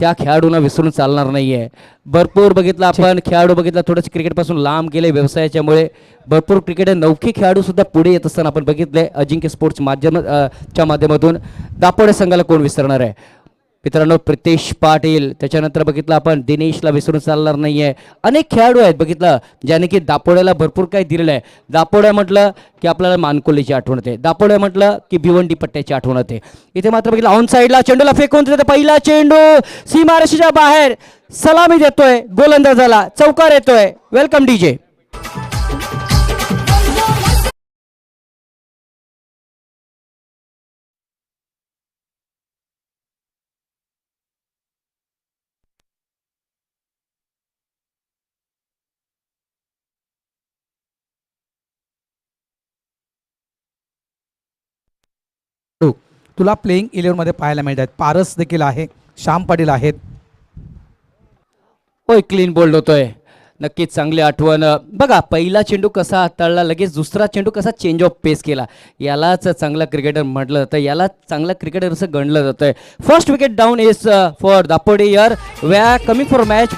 त्या खेळाडूंना विसरून चालणार नाहीये. भरपूर बघितलं आपण खेळाडू बघितला थोडंसं क्रिकेटपासून लांब गेले व्यवसायाच्यामुळे. भरपूर क्रिकेटर नौके खेळाडू सुद्धा पुढे येत असताना आपण बघितले अजिंक्य स्पोर्ट्स च्या माध्यमातून. दापोडे संघाला कोण विसरणार आहे मित्रांनो. प्रितेश पाटील, त्याच्यानंतर बघितलं आपण दिनेशला विसरून चालणार नाहीये. अनेक खेळाडू आहेत बघितलं ज्याने की दापोड्याला भरपूर काही दिलेलं आहे. दापोड्या म्हटलं की आपल्याला मानकोलीची आठवण येते, दापोड्या म्हटलं की भिवंडी पट्ट्याची आठवण येते. इथे मात्र बघितलं ऑन साईडला चेंडूला फेकून देते, पहिला चेंडू सीमारेषेच्या बाहेर, सलामी देतोय गोलंदाजाला, चौकार येतोय. Welcome DJ. तुला प्लेइंग 11 मध्ये पाहायला मिळत आहेत. पारस देखील आहे, श्याम पाटील आहेत. होय, क्लीन बोल्ड होतोय. नक्कीच चांगली आठवण. बघा पहिला चेंडू कसा हाताळला, लगेच दुसरा चेंडू कसा चेंज ऑफ पेस केला. यालाच चांगला क्रिकेटर म्हटलं जातं, याला चांगला क्रिकेटर असं गणलं जातंय. First wicket down is for Dapode here. We are coming for match.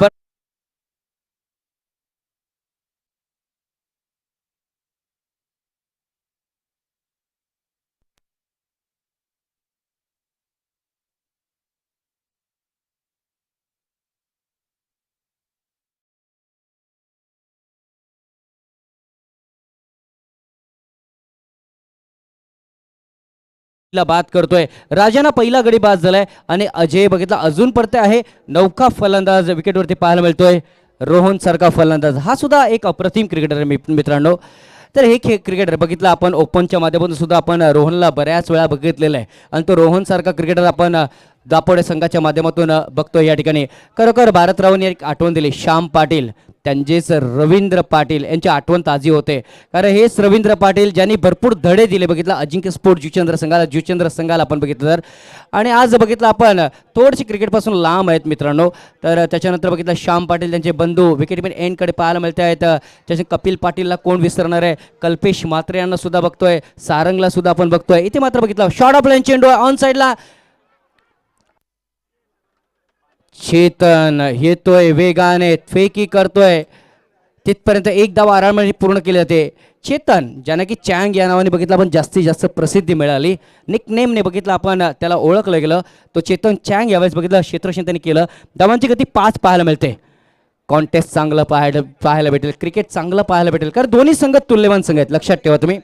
बाद करतोय राजाना, पहिला गडी बाद झालाय आणि अजय बघितला अजून परते आहे. नौका फलंदाज विकेटवरती पाहायला मिळतोय. रोहन सारखा फलंदाज हा सुद्धा एक अप्रतिम क्रिकेटर आहे मित्रांनो. तर हे क्रिकेटर बघितलं आपण ओपनच्या माध्यमातून सुद्धा आपण रोहनला बऱ्याच वेळा बघितलेलं आहे आणि तो रोहन सारखा क्रिकेटर आपण दापोडे संघाच्या माध्यमातून बघतोय या ठिकाणी. खरोखर भारतरावांनी एक आठवण दिली, श्याम पाटील त्यांचेच रवींद्र पाटील यांची आठवण ताजी होते. कारण हेच रवींद्र पाटील ज्यांनी भरपूर धडे दिले बघितलं अजिंक्य स्पोर्ट जुचंद्र संघाला आपण बघितलं तर. आणि आज बघितलं आपण थोडीशी क्रिकेटपासून लांब आहेत मित्रांनो. तर त्याच्यानंतर बघितलं श्याम पाटील त्यांचे बंधू विकेटमॅन एंडकडे पाहायला मिळते आहेत. त्याचे कपिल पाटीलला कोण विसरणार आहे. कल्पेश मात्रे यांना सुद्धा बघतोय, सारंगला सुद्धा आपण बघतोय. इथे मात्र बघितलं शॉर्ट ऑफ लाईन चेंडू ऑन साईडला. चेतन येतोय वेगाने, फेकी करतोय, तिथपर्यंत एक धाव आरामाने पूर्ण केले जाते. चेतन ज्याने की चँग या नावाने बघितलं आपण जास्तीत जास्त प्रसिद्धी मिळाली, निक नेमने बघितलं आपण त्याला ओळखलं गेलं. तो चेतन चँग यावेळेस बघितलं क्षेत्ररक्षण त्यांनी केलं. धावांची गती 5 पाहायला मिळते. कॉन्टेस्ट चांगलं पाहायला भेटेल, क्रिकेट चांगलं पाहायला भेटेल, कारण दोन्ही संघ तुल्यमान संघ आहेत, लक्षात ठेवा तुम्ही.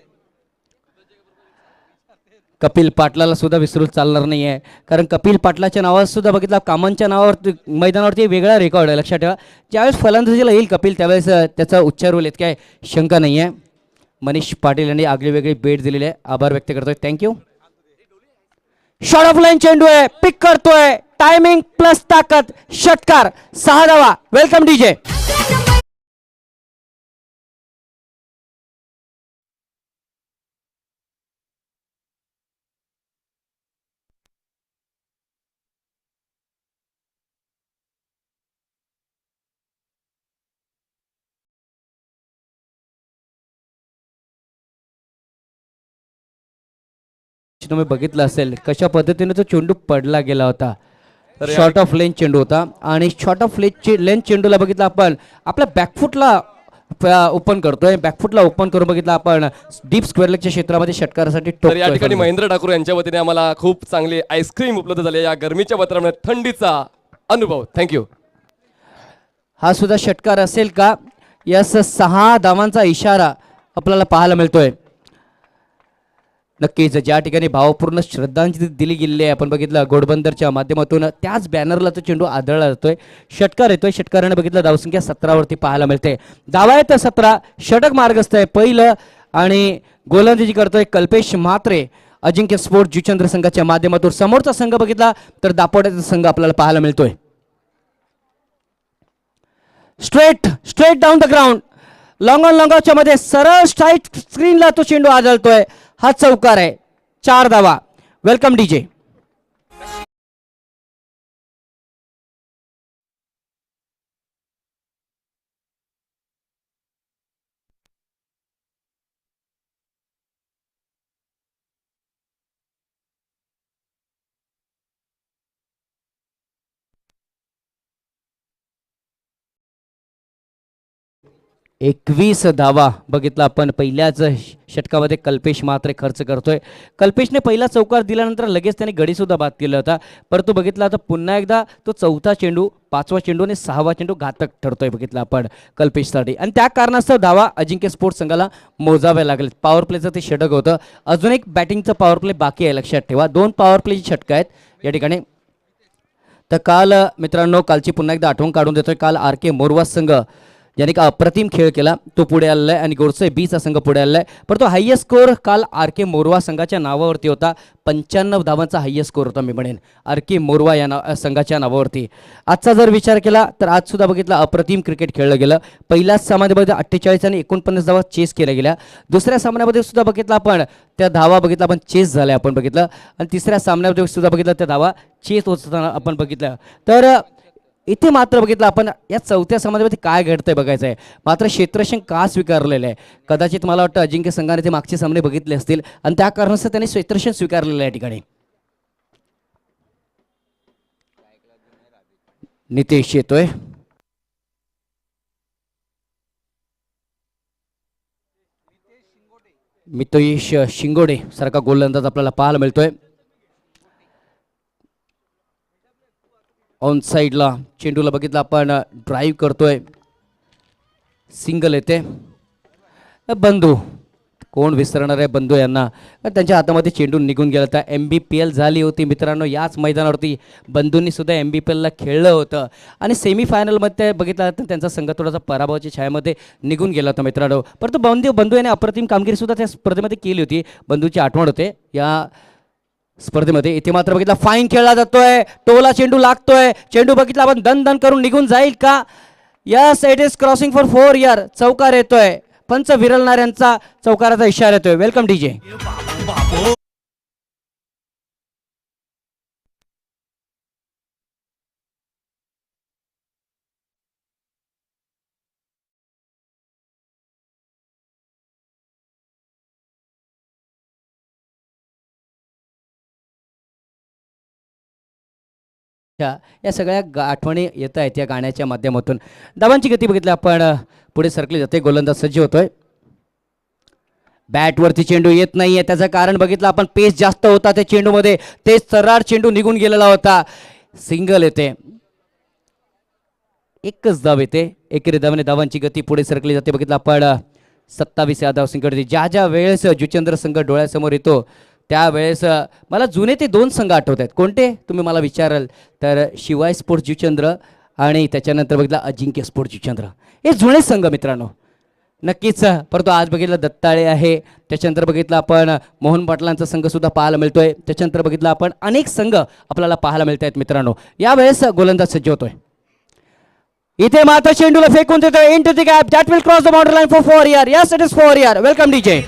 कपिल पाटलाला सुद्धा विसरून चालणार नाही आहे, कारण कपिल पाटलाच्या नावावर सुद्धा बघितलं कामांच्या नावावर मैदानावरती वेगळा रेकॉर्ड आहे, लक्षात ठेवा. ज्यावेळेस फलंदाजीला येईल कपिल त्यावेळेस त्याचा उच्चार होईल काय शंका नाही आहे. मनीष पाटील यांनी आगळी वेगळी भेट दिलेली आहे, आभार व्यक्त करतोय, थँक्यू. शॉर्ट ऑफ लाईन चेंडू आहे, पिक करतोय, टायमिंग प्लस ताकद, षटकार, 6 धावा. Welcome DJ. तुम्ही बघितलं असेल कशा पद्धतीने तो चेंडू पडला गेला होता. शॉर्ट ऑफ लेन चेंडू होता आणि शॉर्ट ऑफ लेन चेंडूला बघितलं आपण आपल्या बॅकफुटला ओपन करतोय, बॅकफुटला ओपन करून बघितलं आपण डीप स्क्वेअर लेगच्या क्षेत्रामध्ये षटकारासाठी तर या ठिकाणी महेंद्र ठाकूर यांच्या वतीने आम्हाला खूप चांगली आईस्क्रीम उपलब्ध झाली या गरमीच्या वातावरणात थंडीचा अनुभव. थँक्यू. हा सुद्धा षटकार असेल का. यस, 6 धावांचा इशारा आपल्याला पाहायला मिळतोय. नक्कीच ज्या ठिकाणी भावपूर्ण श्रद्धांजली दिली गेलेली आहे आपण बघितलं घोडबंदरच्या माध्यमातून त्याच बॅनरला तो चेंडू आदळला जातोय. षटकार येतोय, षटकाराने बघितलं धावसंख्या 17 वरती पाहायला मिळते. धावा आहेत 17, षटक मार्गस्थ आहे पहिलं आणि गोलंदाजी करतोय कल्पेश म्हात्रे अजिंक्य स्पोर्ट जुचंद्र संघाच्या माध्यमातून. समोरचा संघ बघितला तर दापोड्याचा संघ आपल्याला पाहायला मिळतोय. Straight down the ground, long on long ऑफच्या मध्ये सरळ स्ट्राईक स्क्रीनला तो चेंडू आदळतोय. हा चौकार आहे, 4 धावा. Welcome DJ. 21 धावा बघितला आपण पहिल्याच षटकामध्ये कल्पेश मात्र खर्च करतोय. कल्पेशने पहिला चौकार दिल्यानंतर लगेच त्याने गडीसुद्धा बाद केला होता, परंतु बघितला आता पुन्हा एकदा तो चौथा चेंडू, पाचवा चेंडू आणि सहावा चेंडू घातक ठरतोय बघितला आपण कल्पेशसाठी, आणि त्या कारणास्तव धावा अजिंक्य स्पोर्ट्स संघाला मोजाव्या लागलेत. पॉवर प्लेचं ते षटक होतं. अजून एक बॅटिंगचं पॉवर प्ले बाकी आहे, लक्षात ठेवा. 2 पॉवर प्लेची षटकं आहेत या ठिकाणी. तर काल मित्रांनो, कालची पुन्हा एकदा आठवण काढून देतोय. काल आर के मोरवा संघ याने का अप्रतिम खेळ केला, तो पुढे आलेला आहे आणि गोडसे बीचा संघ पुढे आलेला आहे. परंतु हायेस्ट स्कोअर काल आर के मोरवा संघाच्या नावावरती होता. 95 धावांचा हायेस्ट स्कोअर होता मी म्हणेन आर के मोरवा या संघाच्या नावावरती. आजचा जर विचार केला तर आज सुद्धा बघितला अप्रतिम क्रिकेट खेळलं गेलं. पहिल्याच सामन्यामध्ये 48 आणि 49 धावा चेस केल्या गेल्या. दुसऱ्या सामन्यामध्ये सुद्धा बघितलं आपण त्या धावा बघितला आपण चेस झाल्या आपण बघितलं, आणि तिसऱ्या सामन्यामध्ये सुद्धा बघितलं त्या धावा चेस होताना आपण बघितलं. तर इथे मात्र बघितलं आपण या चौथ्या सामन्यामध्ये काय घडतंय बघायचं आहे. मात्र क्षेत्ररक्षण का स्वीकारलेलं आहे, कदाचित मला वाटतं अजिंक्य संघाने ते मागचे सामने बघितले असतील आणि त्या कारणास्तव त्यांनी क्षेत्ररक्षण स्वीकारलेलं आहे या ठिकाणी. नितेश येतोय. मितेश शिंगोडे सारखा गोलंदाज आपल्याला पाहायला मिळतोय. ऑन साईडला चेंडूला बघितलं आपण ड्राईव्ह करतोय, सिंगल येते. बंधू, कोण विसरणार आहे बंधू यांना. त्यांच्या हातामध्ये चेंडू निघून गेला होता. MBPL झाली होती मित्रांनो याच मैदानावरती. बंधूंनी सुद्धा MBPLला खेळलं होतं आणि सेमीफायनलमध्ये बघितलं तर त्यांचा संघ थोडासा पराभवाच्या छायामध्ये निघून गेला होता मित्रांनो. परंतु बंधू याने अप्रतिम कामगिरीसुद्धा त्या स्पर्धेमध्ये केली होती. बंधूची आठवण होते या स्पर्धेमध्ये. इथे मात्र बघितला फाईन खेळला जातोय, टोला चेंडू लागतोय. चेंडू बघितला आपण दन दन करून निघून जाईल का. Yes, it is crossing for 4 यार. चौकार येतोय, पंच विरलणाऱ्यांचा चौकाराचा इशारा येतोय. Welcome DJ. या सगळ्या आठवणी येत आहेत या गाण्याच्या माध्यमातून. धावांची गती बघितली आपण पुढे सरकली जाते. गोलंदाज सज्ज होतोय. बॅटवरती चेंडू येत नाहीये, त्याचं कारण बघितलं आपण पेस जास्त होता त्या चेंडूमध्ये. तेच सर्राट चेंडू निघून गेलेला होता. सिंगल येते, एकच धाव येते. एकेरी धावाने धावांची गती पुढे सरकली जाते. बघितलं आपण 27 या धावसंख्येवरती ज्या वेळेस जुचंद्र संघ डोळ्यासमोर येतो त्यावेळेस मला जुने ते 2 संघ आठवत आहेत. कोणते तुम्ही मला विचाराल तर शिवाय स्पोर्ट्स जुचंद्र आणि त्याच्यानंतर बघितलं अजिंक्य स्पोर्ट्स जुचंद्र. हे जुने संघ मित्रांनो नक्कीच. परंतु आज बघितलं दत्ताळे आहे, त्याच्यानंतर बघितलं आपण मोहन पाटलांचा संघ सुद्धा पाहायला मिळतोय. त्याच्यानंतर बघितलं आपण अनेक संघ आपल्याला पाहायला मिळत आहेत मित्रांनो. यावेळेस गोलंदाज सज्ज होतोय. इथे मात्र चेंडूला फेकून देतोय into the gap. That will cross the boundary line for 4 यार. यस, इट इज 4 यार. Welcome DJ.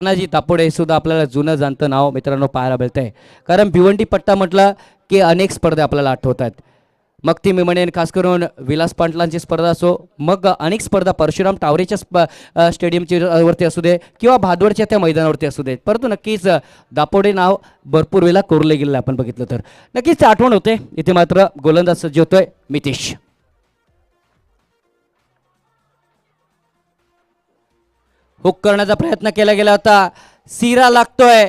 तानाजी तापोडे हे सुद्धा आपल्याला जुनं जाणतं नाव मित्रांनो पाहायला मिळतंय. कारण भिवंडी पट्टा म्हटलं की अनेक स्पर्धा आपल्याला आठवतात. मग ती मी म्हणेन खास करून विलास पाटलांची स्पर्धा असो, मग अनेक स्पर्धा परशुराम टावरेच्या स्टेडियमची वरती असू दे किंवा भादवडच्या त्या मैदानावरती असू दे. परंतु नक्कीच दापोडे नाव भरपूर वेळेला कोरले गेलं आपण बघितलं तर नक्कीच आठवण होते. इथे मात्र गोलंदाज सज्ज होतोय मितेश. हुक करण्याचा प्रयत्न केला गेला होता. सिरा लागतोय.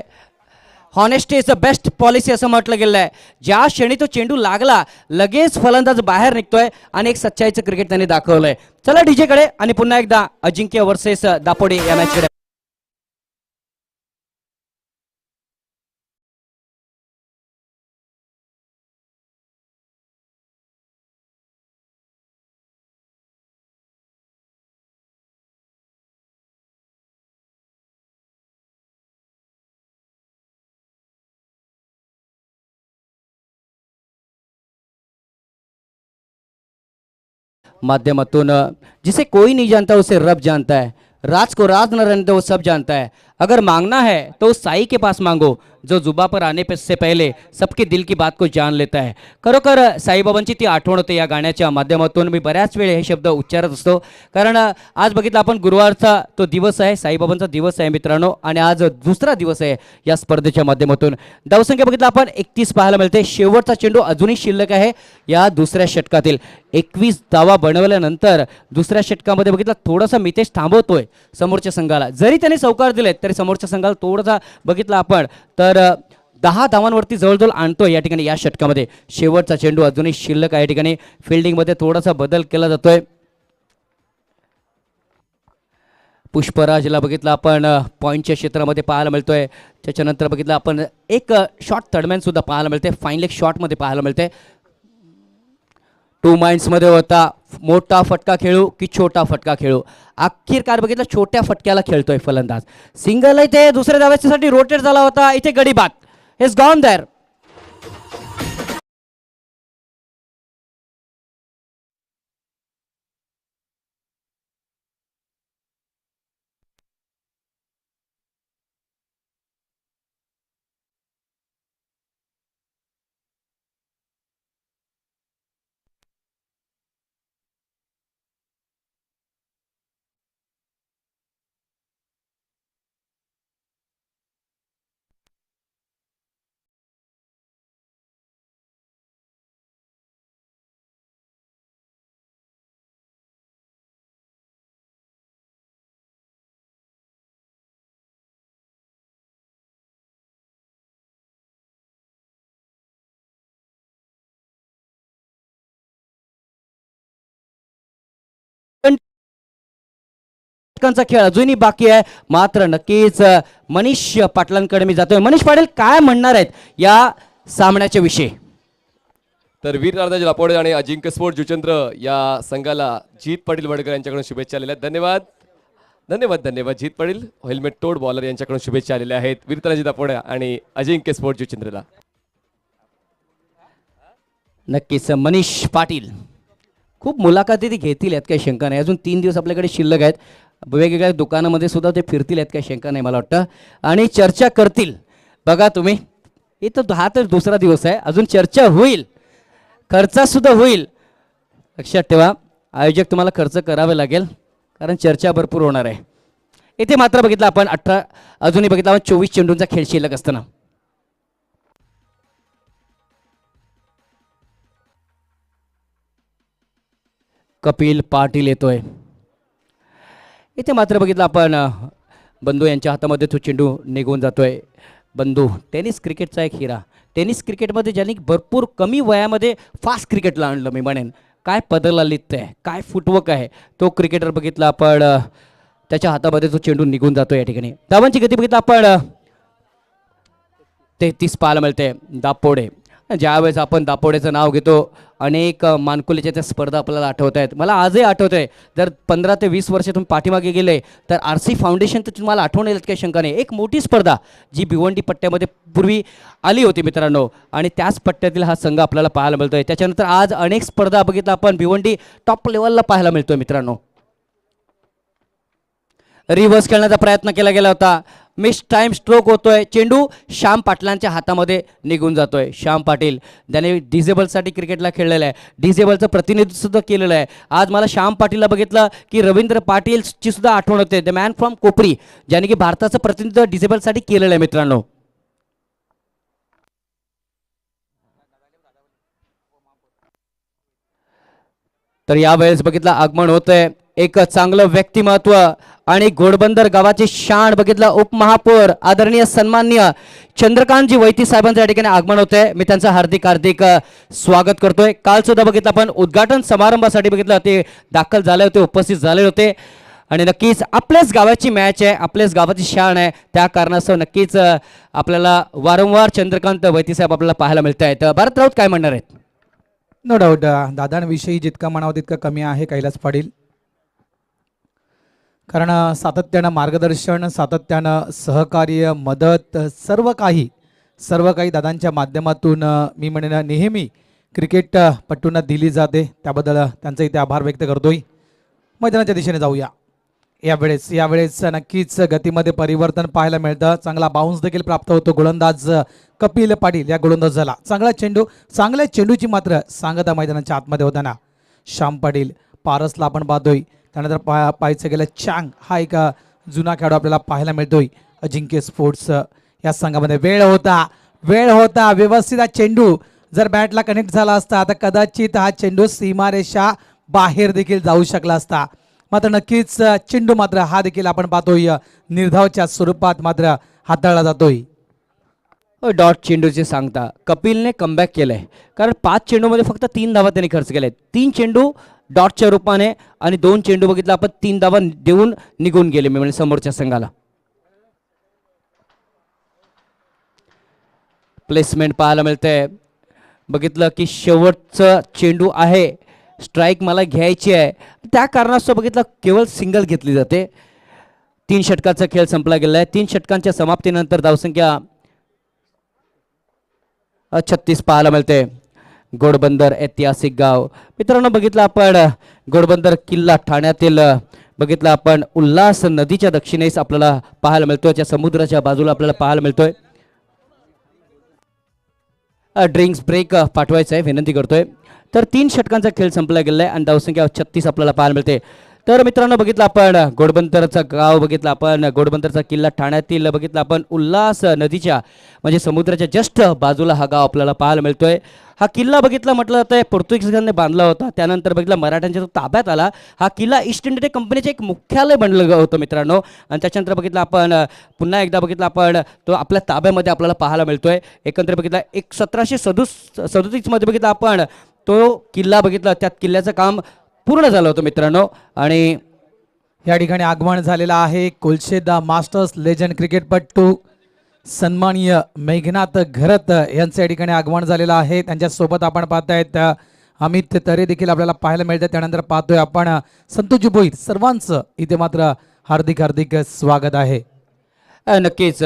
Honesty is the best policy असं म्हटलं गेलं आहे. ज्या क्षणी तो चेंडू लागला लगेच फलंदाज बाहेर निघतोय आणि एक सच्चाईचं क्रिकेट त्यांनी दाखवलंय. चला डीजेकडे आणि पुन्हा एकदा अजिंक्य वर्सेस दापोडे या मॅचकडे. माध्यमातून जिसे कोई नहीं जानता उसे रब जानता है, राज को राज न रहने दो वो सब जानता है. अगर मांगना है तो उस साई के पास मांगो जो जुबा पर आने पे से पहले सबके दिल की बात को जान लेता है. खरोखर साईबाबांची ती आठवण होते या गाण्याच्या माध्यमातून. मी बऱ्याच वेळ हे शब्द उच्चारत असतो कारण आज बघितलं आपण गुरुवारचा तो दिवस आहे, साईबाबांचा दिवस आहे मित्रांनो, आणि आज दुसरा दिवस आहे या स्पर्धेच्या माध्यमातून. धावसंख्या बघितलं आपण 31 पाहायला मिळते. शेवटचा चेंडू अजूनही शिल्लक आहे या दुसऱ्या षटकातील. 21 धावा बनवल्यानंतर दुसऱ्या षटकामध्ये बघितलं थोडासा मितेश थांबवतोय समोरच्या संघाला. जरी त्याने चौकार दिलेत तरी समोरच्या संघाला थोडासा बघितलं आपण तर 10 धावांवरती जवळजवळ आणतोय या ठिकाणी या षटकामध्ये. शेवटचा चेंडू अजूनही शिल्लक आहे. या ठिकाणी फिल्डिंगमध्ये थोडासा बदल केला जातोय. पुष्पराजला बघितलं आपण पॉईंटच्या क्षेत्रामध्ये पाहायला मिळतोय. त्याच्यानंतर बघितलं आपण एक शॉर्ट थर्डमॅन सुद्धा पाहायला मिळते, फाईन लेग शॉटमध्ये पाहायला मिळते. 2 माइंड्समध्ये होता. मोठा फटका खेळू की छोटा फटका खेळू. अखेरकार बघितलं छोट्या फटक्याला खेळतोय फलंदाज. सिंगल इथे दुसऱ्या धावेसाठी रोटेट झाला होता. इथे गडी बाद इज गॉन देअर. षटकांचा खेळ अजूनही बाकी आहे. मात्र नक्कीच मनीष पाटलांकडे मी जातोय. मनीष पाटील काय म्हणणार आहेत या सामन्याच्या विषयी? तर वीर राधाजी लापोडे आणि अजिंक्य स्पोर्ट जुचंद्र या संघाला जीत पाटील वडकर यांच्याकडून शुभेच्छा आलेल्या आहेत. धन्यवाद धन्यवाद धन्यवाद. जीत पाटील हेल्मेट तोड बॉलर यांच्याकडून शुभेच्छा आलेल्या आहेत वीर राधाजी लापोडे आणि अजिंक्य स्पोर्ट जुचंद्रला. नक्कीच मनीष पाटील खूप मुलाखती ती घेतील यात काही शंका नाही. अजून 3 दिवस आपल्याकडे शिल्लक आहेत. वेगवेगळ्या दुकानामध्ये सुद्धा ते फिरतील यात काही शंका नाही मला वाटतं, आणि चर्चा करतील. बघा तुम्ही इथं हा तर दुसरा दिवस आहे, अजून चर्चा होईल, खर्चासुद्धा होईल. लक्षात ठेवा आयोजक तुम्हाला खर्च करावे लागेल कारण चर्चा भरपूर होणार आहे. इथे मात्र बघितलं आपण 18 अजूनही बघितलं आपण 24 चेंडूंचा खेळ शिल्लक असताना कपिल पाटील येतोय. इथे मात्र बघितलं आपण बंधू यांच्या हातामध्ये तो चेंडू निघून जातोय. बंधू टेनिस क्रिकेटचा एक हिरा. टेनिस क्रिकेटमध्ये ज्यांनी भरपूर कमी वयामध्ये फास्ट क्रिकेटला आणलं मी म्हणेन. काय पदरला लिहित आहे, काय फुटवर्क आहे, तो क्रिकेटर बघितला आपण. त्याच्या हातामध्ये तो चेंडू निघून जातो. या ठिकाणी धावांची गती बघितलं आपण 33 पाहायला मिळते. दापोडे, ज्यावेळेस आपण दापोडेचं नाव घेतो अनेक मानकुलीच्या त्या स्पर्धा आपल्याला आठवत आहेत. मला आजही आठवत आहे. जर 15 ते 20 वर्ष तुम्ही पाठीमागे गेले तर RC फाउंडेशन तर तुम्हाला आठवण येईल काही शंका नाही. एक मोठी स्पर्धा जी भिवंडी पट्ट्यामध्ये पूर्वी आली होती मित्रांनो, आणि त्याच पट्ट्यातील हा संघ आपल्याला पाहायला मिळतोय. त्याच्यानंतर आज अनेक स्पर्धा बघितलं आपण भिवंडी टॉप लेवलला पाहायला मिळतोय मित्रांनो. रिव्हर्स खेळण्याचा प्रयत्न केला गेला होता. मिस टाइम स्ट्रोक होतोय. चेंडू श्याम पाटलांच्या हातामध्ये निघून जातोय. श्याम पाटील ज्याने डिझेबलसाठी क्रिकेटला खेळलेलं आहे, डिझेबलचं प्रतिनिधित्व सुद्धा केलेलं आहे. आज मला श्याम पाटीलला बघितलं की रवींद्र पाटीलची सुद्धा आठवण होते. द मॅन फ्रॉम कोपरी, ज्याने की भारताचं प्रतिनिधित्व डिझेबलसाठी केलेलं आहे मित्रांनो. तर यावेळेस बघितलं आगमन होतंय एक चांगलं व्यक्तिमत्व आणि घोडबंदर गावाची शान बघितलं. उपमहापौर आदरणीय सन्माननीय चंद्रकांतजी वैती साहेबांच्या ठिकाणी आगमन होते. मी त्यांचं हार्दिक हार्दिक स्वागत करतोय. काल सुद्धा बघितलं आपण उद्घाटन समारंभासाठी बघितलं ते दाखल झाले होते, उपस्थित झाले होते. आणि नक्कीच आपल्याच गावाची मॅच आहे, आपल्याच गावाची शान आहे, त्या कारणास्तव नक्कीच आपल्याला वारंवार चंद्रकांत वैती साहेब आपल्याला पाहायला मिळत आहेत. भारत राऊत काय म्हणणार आहेत? नो डाऊट दादांविषयी जितका म्हणावं तितकं कमी आहे कैलास पाटील. कारण सातत्यानं मार्गदर्शन, सातत्यानं सहकार्य, मदत, सर्व काही दादांच्या माध्यमातून मी म्हणेन नेहमी क्रिकेटपटूंना दिली जाते. त्याबद्दल त्यांचा इथे आभार व्यक्त करतोय. मैदानाच्या दिशेने जाऊया. यावेळेस नक्कीच गतीमध्ये परिवर्तन पाहायला मिळतं. चांगला बाउन्स देखील प्राप्त होतो गोलंदाज कपिल पाटील या गोलंदाजाला. चांगल्या चेंडूची मात्र सांगता मैदानाच्या आतमध्ये होताना श्याम पाटील पारसला आपण पाहतोय. त्यानंतर पाहायचं गेलं चांग हा एक जुना खेळाडू आपल्याला पाहायला मिळतोय अजिंक्य स्पोर्ट्स या संघामध्ये. वेळ होता व्यवस्थित हा चेंडू जर बॅटला कनेक्ट झाला असता तर कदाचित हा चेंडू सीमारेषा बाहेर देखील जाऊ शकला असता. मात्र नक्कीच चेंडू मात्र हा देखील आपण पाहतोय निर्धावच्या स्वरूपात मात्र हाताळला जातोय. डॉट चेंडूचे सांगता कपिलने कमबॅक केलंय, कारण 5 चेंडूमध्ये फक्त 3 धावा त्यांनी खर्च केल्या. 3 चेंडू डॉटच्या रूपाने आणि 2 चेंडू बघितला आपण 3 धावा देऊन निघून गेले म्हणजे समोरच्या संघाला. प्लेसमेंट पाहायला मिळतंय. बघितलं की शेवटचं चेंडू आहे, स्ट्राईक मला घ्यायची आहे, त्या कारणास्तव बघितलं केवळ सिंगल घेतली जाते. 3 षटकाचा खेळ संपला गेला आहे. 3 षटकांच्या समाप्तीनंतर धावसंख्या 36 पाहायला मिळते. घोडबंदर ऐतिहासिक गाव मित्रांनो, बघितलं आपण घोडबंदर किल्ला ठाण्यातील बघितलं आपण उल्हास नदीच्या दक्षिणेस आपल्याला पाहायला मिळतोय, त्या समुद्राच्या बाजूला आपल्याला पाहायला मिळतोय. ड्रिंक्स ब्रेक पाठवायचं आहे विनंती करतोय. तर 3 षटकांचा खेळ संपला गेला आहे आणि धावसंख्या 36 आपल्याला पाहायला मिळते. तर मित्रांनो बघितलं आपण घोडबंदरचं गाव, बघितलं आपण घोडबंदरचा किल्ला ठाण्यातील, बघितलं आपण उल्हास नदीच्या म्हणजे समुद्राच्या जस्ट बाजूला हा गाव आपल्याला पाहायला मिळतोय. हा किल्ला बघितला म्हटलं जातं पोर्तुगीजांनी बांधला होता, त्यानंतर बघितलं मराठ्यांच्या ताब्यात आला. हा किल्ला ईस्ट इंडिया कंपनीचे एक मुख्यालय बनलं होतं मित्रांनो. आणि त्याच्यानंतर बघितलं आपण पुन्हा एकदा बघितलं आपण तो आपल्या ताब्यामध्ये आपल्याला पाहायला मिळतोय. एकंदरीत बघितलं 1737 मध्ये बघितलं आपण तो किल्ला बघितला, त्या किल्ल्याचं काम पूर्ण झालं होतं मित्रांनो. आणि या ठिकाणी आगमन झालेला आहे कोलशेदा मास्टर्स लेजंड क्रिकेटपटू सन्माननीय मेघनाथ घरत यांचं या ठिकाणी आगमन झालेलं आहे. त्यांच्यासोबत आपण पाहतायत अमित तरे देखील आपल्याला पाहायला मिळतात. त्यानंतर पाहतोय आपण संतोष भोईर. सर्वांचं इथे मात्र हार्दिक हार्दिक स्वागत आहे. नक्कीच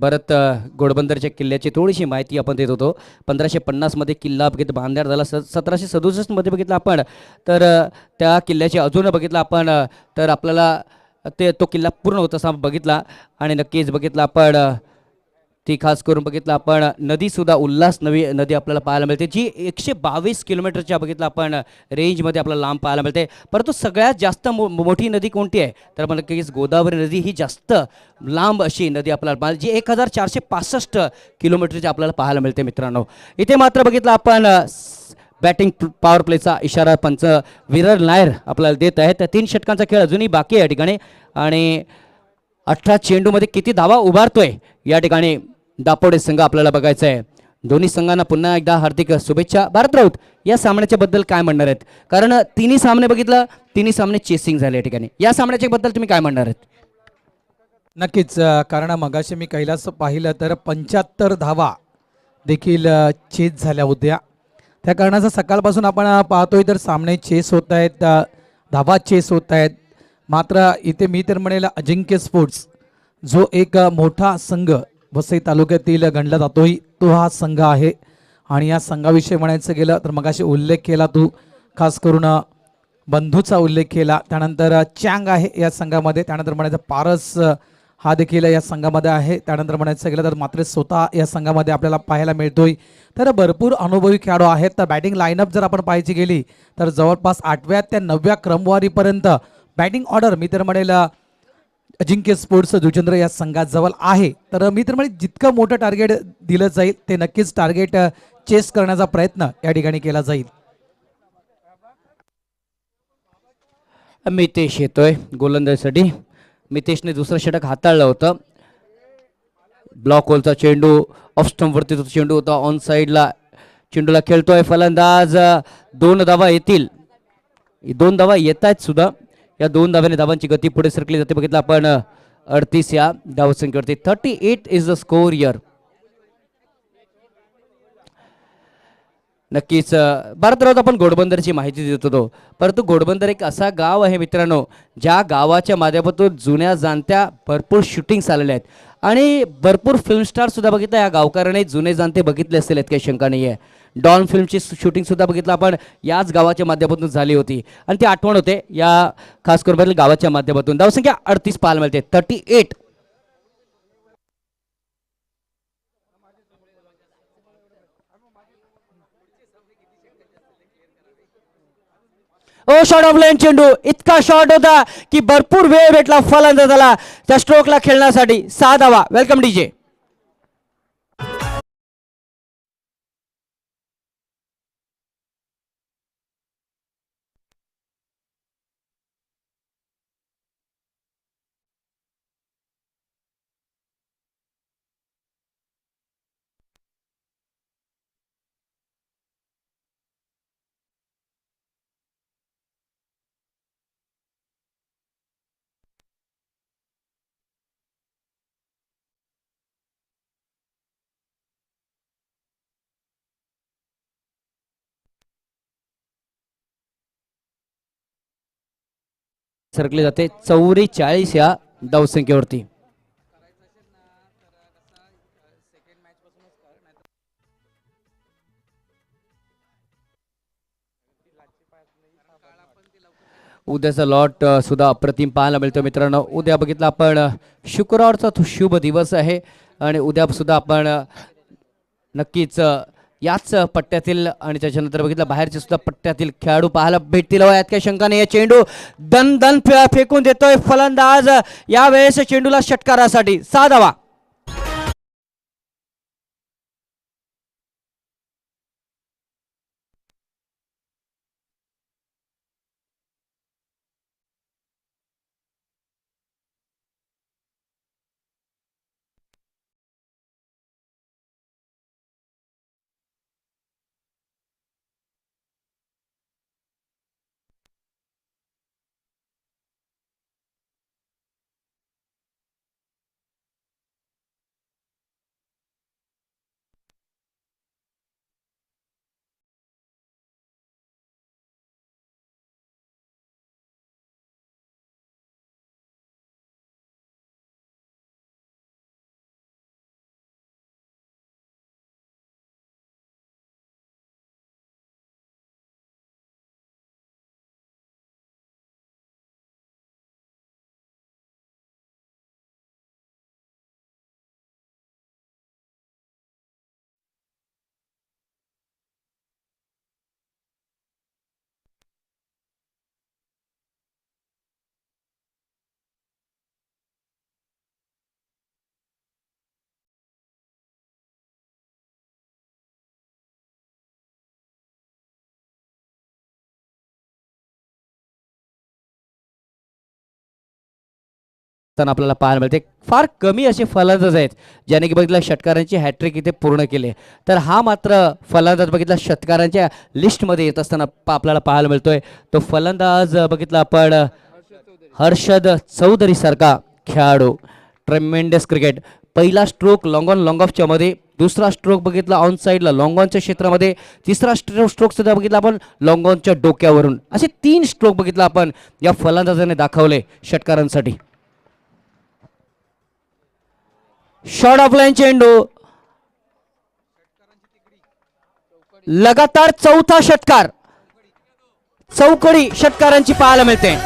भरत घोडबंदरच्या किल्ल्याची थोडीशी माहिती आपण देत होतो. 1550 मध्ये किल्ला बघितला बांधण्यात झाला. 1767 मध्ये बघितलं आपण तर त्या किल्ल्याची अजून बघितलं आपण तर आपल्याला तो किल्ला पूर्ण होत असा बघितला. आणि नक्कीच बघितलं आपण ती खास करून बघितलं आपण नदीसुद्धा उल्हास नदी आपल्याला पाहायला मिळते, जी 122 किलोमीटरच्या बघितलं आपण रेंजमध्ये आपल्याला लांब पाहायला मिळते. परंतु सगळ्यात जास्त मोठी नदी कोणती आहे तर मला नक्कीच गोदावरी नदी ही जास्त लांब अशी नदी आपल्याला जी 1465 किलोमीटरची आपल्याला पाहायला मिळते मित्रांनो. इथे मात्र बघितलं आपण बॅटिंग पॉवर प्लेचा इशारा पंच विरल नायर आपल्याला देत आहेत. तर 3 षटकांचा खेळ अजूनही बाकी आहे या ठिकाणी आणि 18 चेंडूमध्ये किती धावा उभारतोय या ठिकाणी दापोडे संघ आपल्याला बघायचं आहे. दोन्ही संघांना पुन्हा एकदा हार्दिक शुभेच्छा. भारत राऊत या सामन्याच्या बद्दल काय म्हणणार आहेत, कारण तिन्ही सामने बघितलं तिन्ही सामने चेसिंग झाले या ठिकाणी, या सामन्याच्या बद्दल तुम्ही काय म्हणणार आहेत? नक्कीच कारण मगाशी मी कैलास पाहिलं तर 75 धावा देखील चेस झाल्या होत्या. त्या कारणाचं सकाळपासून आपण पाहतोय तर सामने चेस होत आहेत, धावा चेस होत आहेत. मात्र इथे मी तर म्हणेल अजिंक्य स्पोर्ट्स जो एक मोठा संघ वसई तालुक्यातील गणला जातोय तो हा संघ आहे. आणि या संघाविषयी म्हणायचं गेलं तर मगाशी उल्लेख केला तू, खास करून बंधूचा उल्लेख केला. त्यानंतर चँग आहे या संघामध्ये, त्यानंतर म्हणायचं पारस हा देखील या संघामध्ये आहे. त्यानंतर म्हणायचं गेलं तर मात्र स्वतः या संघामध्ये आपल्याला पाहायला मिळतोय. तर भरपूर अनुभवी खेळाडू आहेत. तर बॅटिंग लाईनअप जर आपण पाहायची गेली तर जवळपास 8व्या ते 9व्या क्रमवारीपर्यंत बॅटिंग ऑर्डर मी तर म्हणेल अजिंक्य स्पोर्ट्स जुचंद्र या संघाजवळ आहे. तर मी तर म्हणेल जितकं मोठं टार्गेट दिलं जाईल ते नक्कीच टार्गेट चेस करण्याचा प्रयत्न या ठिकाणी केला जाईल. मितेश येतोय गोलंदाजीसाठी. मितेशने दुसरं षटक हाताळलं होतं. ब्लॉक होलचा चेंडू ऑफ स्टंपवरती तो चेंडू होता, ऑन साईडला चेंडूला खेळतोय फलंदाज. 2 धावा येतील, 2 धावा येत आहेत सुद्धा. या 2 धाव्याने धावांची गती पुढे सरकली जाते. बघितलं आपण 38 या धावसंख्येवरती. 38 इज द स्कोर हिअर. नक्कीच भारत राऊत आपण घोडबंदरची माहिती देत होतो, परंतु घोडबंदर एक असा गाव आहे मित्रांनो, ज्या गावाच्या माध्यमातून जुन्या जाणत्या भरपूर शूटिंग्स आलेल्या आहेत आणि भरपूर फिल्म स्टार सुद्धा बघितलं या गावकऱ्यांनी जुने जाणते बघितले असतील यात काही शंका नाही आहे. डॉन फिल्मची शूटिंग सुद्धा बघितलं आपण याच गावाच्या माध्यमातून झाली होती आणि ती आठवण होते या खास करून गावाच्या माध्यमातून. धावसंख्या 38 पाहायला मिळते, 38. ओ शॉट ऑफ लाईन चेंडू इतका शॉट होता की भरपूर वेळ भेटला फलंदाजाला त्या स्ट्रोकला खेळण्यासाठी. 6 धावा. Welcome DJ. सरकली जाते 44 या धावसंख्येवरती. उद्याचा लॉट सुद्धा अप्रतिम पाहायला मिळतो मित्रांनो. उद्या बघितलं आपण शुक्रवारचा तो शुभ दिवस आहे आणि उद्या सुद्धा आपण नक्कीच याच पट्ट्यातील आणि त्याच्यानंतर बघितलं बाहेरचे सुद्धा पट्ट्यातील खेळाडू पाहायला भेटतील. यात काही शंका नाही. चेंडू दन दन फेकून देतोय फलंदाज यावेळेस चेंडूला षटकारासाठी. 6 धावा. आपल्याला पाहायला मिळते फार कमी असे फलंदाज आहेत ज्याने की बघितलं षटकारांची हॅट्रिक इथे पूर्ण केले. तर हा मात्र फलंदाज बघितला षटकारांच्या लिस्टमध्ये येत असताना आपल्याला पाहायला मिळतोय. तो फलंदाज बघितला आपण हर्षद चौधरी सारखा खेळाडू. ट्रेमेंडस क्रिकेट. पहिला स्ट्रोक लॉंग ऑन लॉंग ऑफच्या मध्ये, दुसरा स्ट्रोक बघितला ऑन साईडला लॉंग ऑनच्या क्षेत्रामध्ये, तिसरा स्ट्रोक सुद्धा बघितला आपण लॉंग ऑनच्या डोक्यावरून. असे 3 स्ट्रोक बघितला आपण या फलंदाजाने दाखवले षटकारांसाठी. शॉट ऑफ लाईन चेंडू लगातार 4था षटकार. चौकडी षटकारांची पाहायला मिळते.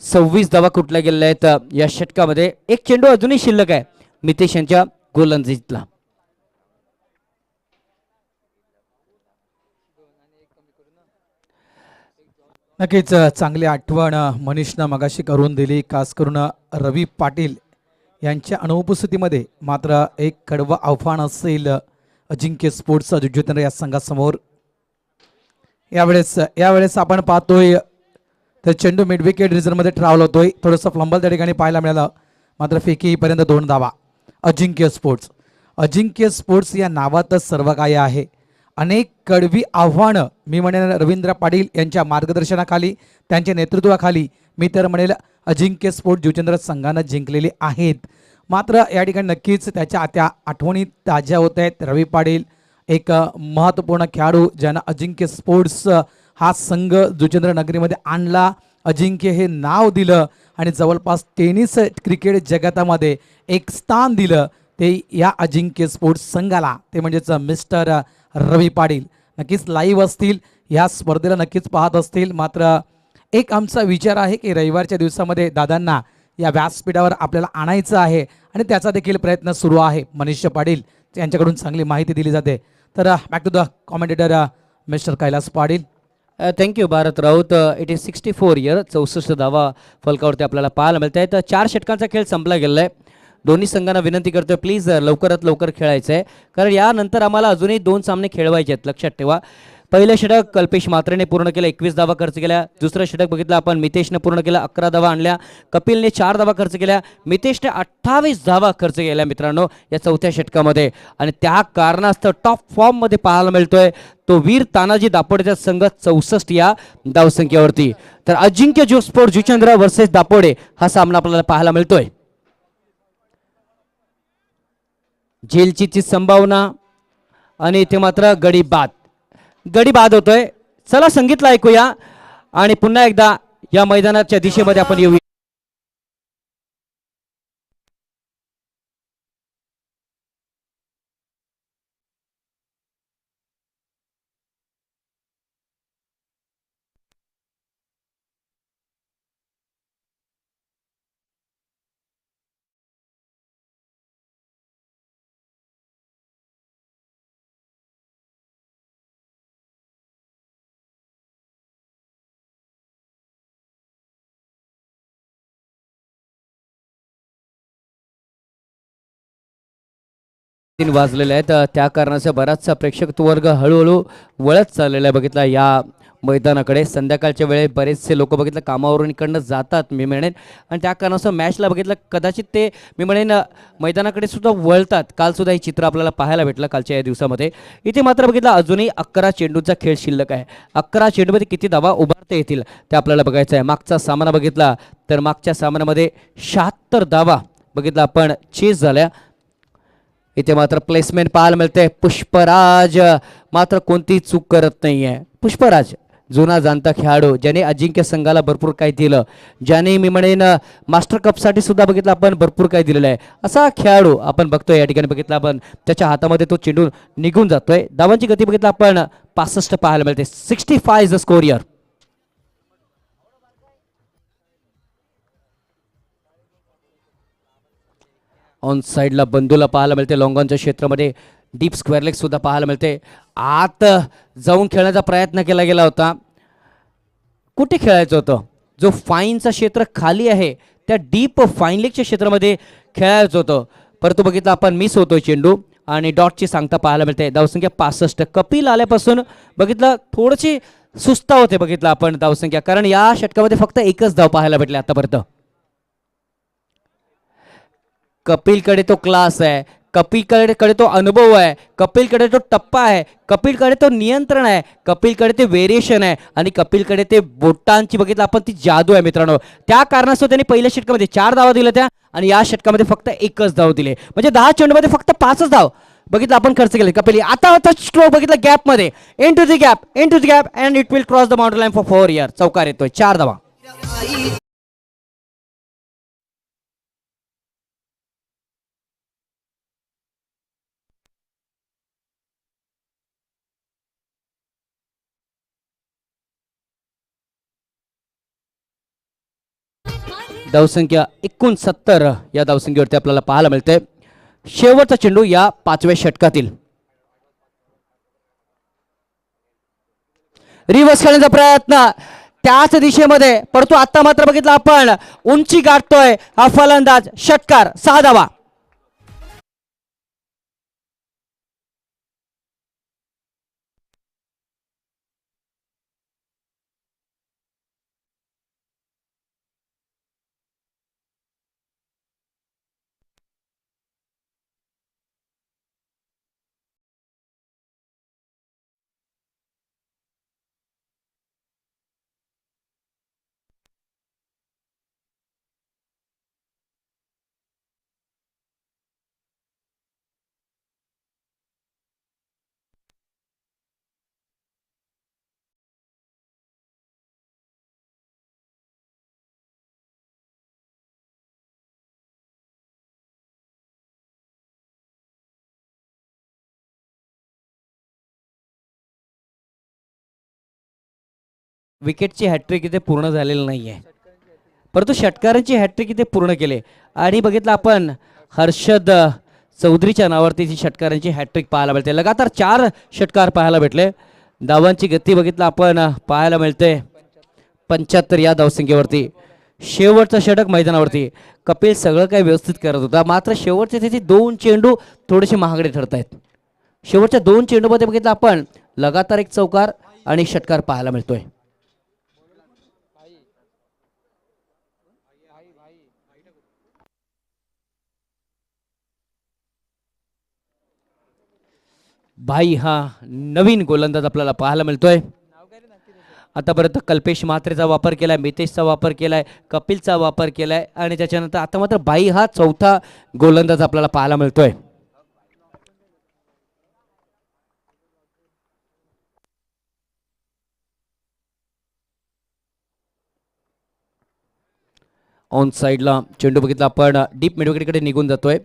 सव्वीस धावा कुठल्या गेलेल्या आहेत या षटकामध्ये. एक चेंडू अजूनही शिल्लक आहे मितेश यांच्या गोलंदाजीतला. नक्कीच चांगली आठवण मनीषनं मगाशी करून दिली, खास करून रवी पाटील यांच्या अनुपस्थितीमध्ये मात्र एक कडवं आव्हान असेल अजिंक्य स्पोर्ट्स जुजोतंत्र या संघासमोर. यावेळेस आपण पाहतोय तर चेंडू मिड विकेट रिझनमध्ये ट्रॅव्हल होतोय, थोडंसं फ्लंबल त्या ठिकाणी पाहायला मिळालं, मात्र फेकीपर्यंत 2 धावा. अजिंक्य स्पोर्ट्स या नावातच सर्व काही आहे. अनेक कडवी आव्हानं मी म्हणेन रवींद्र पाटील यांच्या मार्गदर्शनाखाली, त्यांच्या नेतृत्वाखाली मी तर म्हणेल अजिंक्य स्पोर्ट्स जुचंद्र संघानं जिंकलेली आहेत. मात्र या ठिकाणी नक्कीच त्या आठवणी ताज्या होत आहेत. रवी पाटील एक महत्त्वपूर्ण खेळाडू ज्यानं अजिंक्य स्पोर्ट्स हा संघ जुचंद्र नगरीमध्ये आणला, अजिंक्य हे नाव दिलं आणि जवळपास टेनिस क्रिकेट जगतामध्ये एक स्थान दिलं ते या अजिंक्य स्पोर्ट्स संघाला, ते म्हणजेच मिस्टर रवी पाटील. नक्कीच लाईव्ह असतील, ह्या स्पर्धेला नक्कीच पाहत असतील. मात्र एक आमचा विचार आहे की रविवारच्या दिवसामध्ये दादांना या व्यासपीठावर आपल्याला आणायचं आहे आणि त्याचा देखील प्रयत्न सुरू आहे. मनीष पाटील यांच्याकडून चांगली माहिती दिली जाते. तर back to the commentator mister Kailas Patil. Thank you Bharat Raut. It is 64 year, 64 धावा फलकावरती आपल्याला पाहायला मिळत आहेत. 4 षटकांचा खेळ संपला गेला आहे. दोन्ही संघांना विनंती करतोय प्लीज लवकरात लवकर खेळायचं आहे, कारण यानंतर आम्हाला अजूनही 2 सामने खेळवायचे आहेत. लक्षात ठेवा, पहिलं षटक कल्पेश म्हात्रेने पूर्ण केलं, 21 धावा खर्च केल्या. दुसरं षटक बघितलं आपण, मितेशने पूर्ण केलं, 11 धावा आणल्या. कपिलने 4 धावा खर्च केल्या. मितेशने 28 धावा खर्च केल्या मित्रांनो या चौथ्या षटकामध्ये. आणि त्या कारणास्तव टॉप फॉर्ममध्ये पाहायला मिळतोय तो वीर तानाजी दापोडेचा संघ 64 या धावसंख्येवरती. तर अजिंक्य स्पोर्ट जुचंद्र वर्सेस दापोडे हा सामना आपल्याला पाहायला मिळतोय. झेलची संभावना आणि इथे मात्र गडी बाद होतोय. चला संगीतला ऐकूया आणि पुन्हा एकदा या मैदानाच्या दिशेमध्ये आपण येऊया. वाजलेले आहेत, त्या कारणाचा बराचसा प्रेक्षक वर्ग हळूहळू वळत चाललेला आहे बघितला या मैदानाकडे. संध्याकाळच्या वेळेस बरेचसे लोक बघितलं कामावरून इकडनं जातात मी म्हणेन, आणि त्या कारणाचं मॅचला बघितलं कदाचित ते मी म्हणेन मैदानाकडे सुद्धा वळतात. कालसुद्धा हे चित्र आपल्याला पाहायला भेटलं कालच्या या दिवसामध्ये. इथे मात्र बघितलं अजूनही 11 चेंडूचा खेळ शिल्लक आहे. 11 चेंडूमध्ये किती धावा उभारता येतील ते आपल्याला बघायचं आहे. मागचा सामना बघितला तर मागच्या सामन्यामध्ये 76 धावा बघितला आपण चेस झाल्या. इथे मात्र प्लेसमेंट पाहायला मिळते. पुष्पराज मात्र कोणती चूक करत नाही आहे. पुष्पराज जुना जाणता खेळाडू, ज्याने अजिंक्य संघाला भरपूर काही दिलं, ज्याने मी म्हणेन मास्टर कपसाठी सुद्धा बघितलं आपण भरपूर काही दिलेलं आहे, असा खेळाडू आपण बघतोय या ठिकाणी. बघितलं आपण त्याच्या हातामध्ये तो चेंडू निघून जातोय. धावांची गती बघितलं आपण 65 पाहायला मिळते. 65 is the score here. On साईडला बंधूला पाहायला मिळते. लॉंगॉनच्या क्षेत्रामध्ये डीप स्क्वेअर लेग सुद्धा पाहायला मिळते. आत जाऊन खेळण्याचा प्रयत्न केला गेला होता. कुठे खेळायचं होतं? जो फाईनचा क्षेत्र खाली आहे त्या डीप फाईन लेगच्या क्षेत्रामध्ये खेळायचं होतं, परंतु बघितलं आपण मिस होतोय चेंडू आणि डॉटची सांगता पाहायला मिळते. धावसंख्या 65. कपिल आल्यापासून बघितलं थोडीशी सुस्ता होते बघितलं आपण धावसंख्या, कारण या षटकामध्ये फक्त एकच धाव पाहायला भेटले आतापर्यंत. कपिलकडे तो क्लास आहे, कपिलकडे तो अनुभव आहे, कपिलकडे तो टप्पा आहे, कपिलकडे तो नियंत्रण आहे, कपिलकडे ते व्हेरिएशन आहे आणि कपिलकडे ते बोटांची बघितलं आपण ती जादू आहे मित्रांनो. त्या कारणास्तव त्यांनी पहिल्या षटकामध्ये 4 धावा दिल्या त्या आणि या षटकामध्ये फक्त एकच धाव दिले. म्हणजे 10 चेंडूमध्ये फक्त 5च धाव बघितलं आपण खर्च केले. कपिल आता स्ट्रोक बघितलं गॅपमध्ये, into the gap and it will cross the boundary line for 4 here. चौकार येतोय. 4 धावा. धावसंख्या 69 या धावसंख्येवरती आपल्याला पाहायला मिळते. शेवटचा चेंडू या 5व्या षटकातील. रिव्हर्स खेळण्याचा प्रयत्न त्याच दिशेमध्ये परंतु आता मात्र बघितलं आपण उंची गाठतोय हा फलंदाज षटकार 6 धावा. विकेटची हॅट्रिक इथे पूर्ण झालेली नाहीये परंतु षटकारांची हॅट्रिक इथे पूर्ण केले आणि बघितलं आपण हर्षद चौधरीच्या नावावरती जी षटकारांची हॅट्रिक पाहायला मिळते. लगातार 4 षटकार पाहायला भेटले. धावांची गती बघितलं आपण पाहायला मिळते 75 या धावसंख्येवरती. शेवटचं षटक मैदानावरती कपिल सगळं काही व्यवस्थित करत होता मात्र शेवटचे त्याचे 2 चेंडू थोडेसे महागडे ठरत आहेत. शेवटच्या 2 चेंडूमध्ये बघितलं आपण लगातार एक चौकार आणि षटकार पाहायला मिळतोय. भाई हा नवीन गोलंदाज आपल्याला पाहायला मिळतोय. आतापर्यंत कल्पेश म्हात्रेचा वापर केलाय, मितेशचा वापर केलाय, कपिलचा वापर केलाय आणि त्याच्यानंतर आता मात्र भाई हा चौथा गोलंदाज आपल्याला पाहायला मिळतोय. ऑन साइडला चेंडू बघितला आपण डीप मिडविकेटकडे निघून जातोय.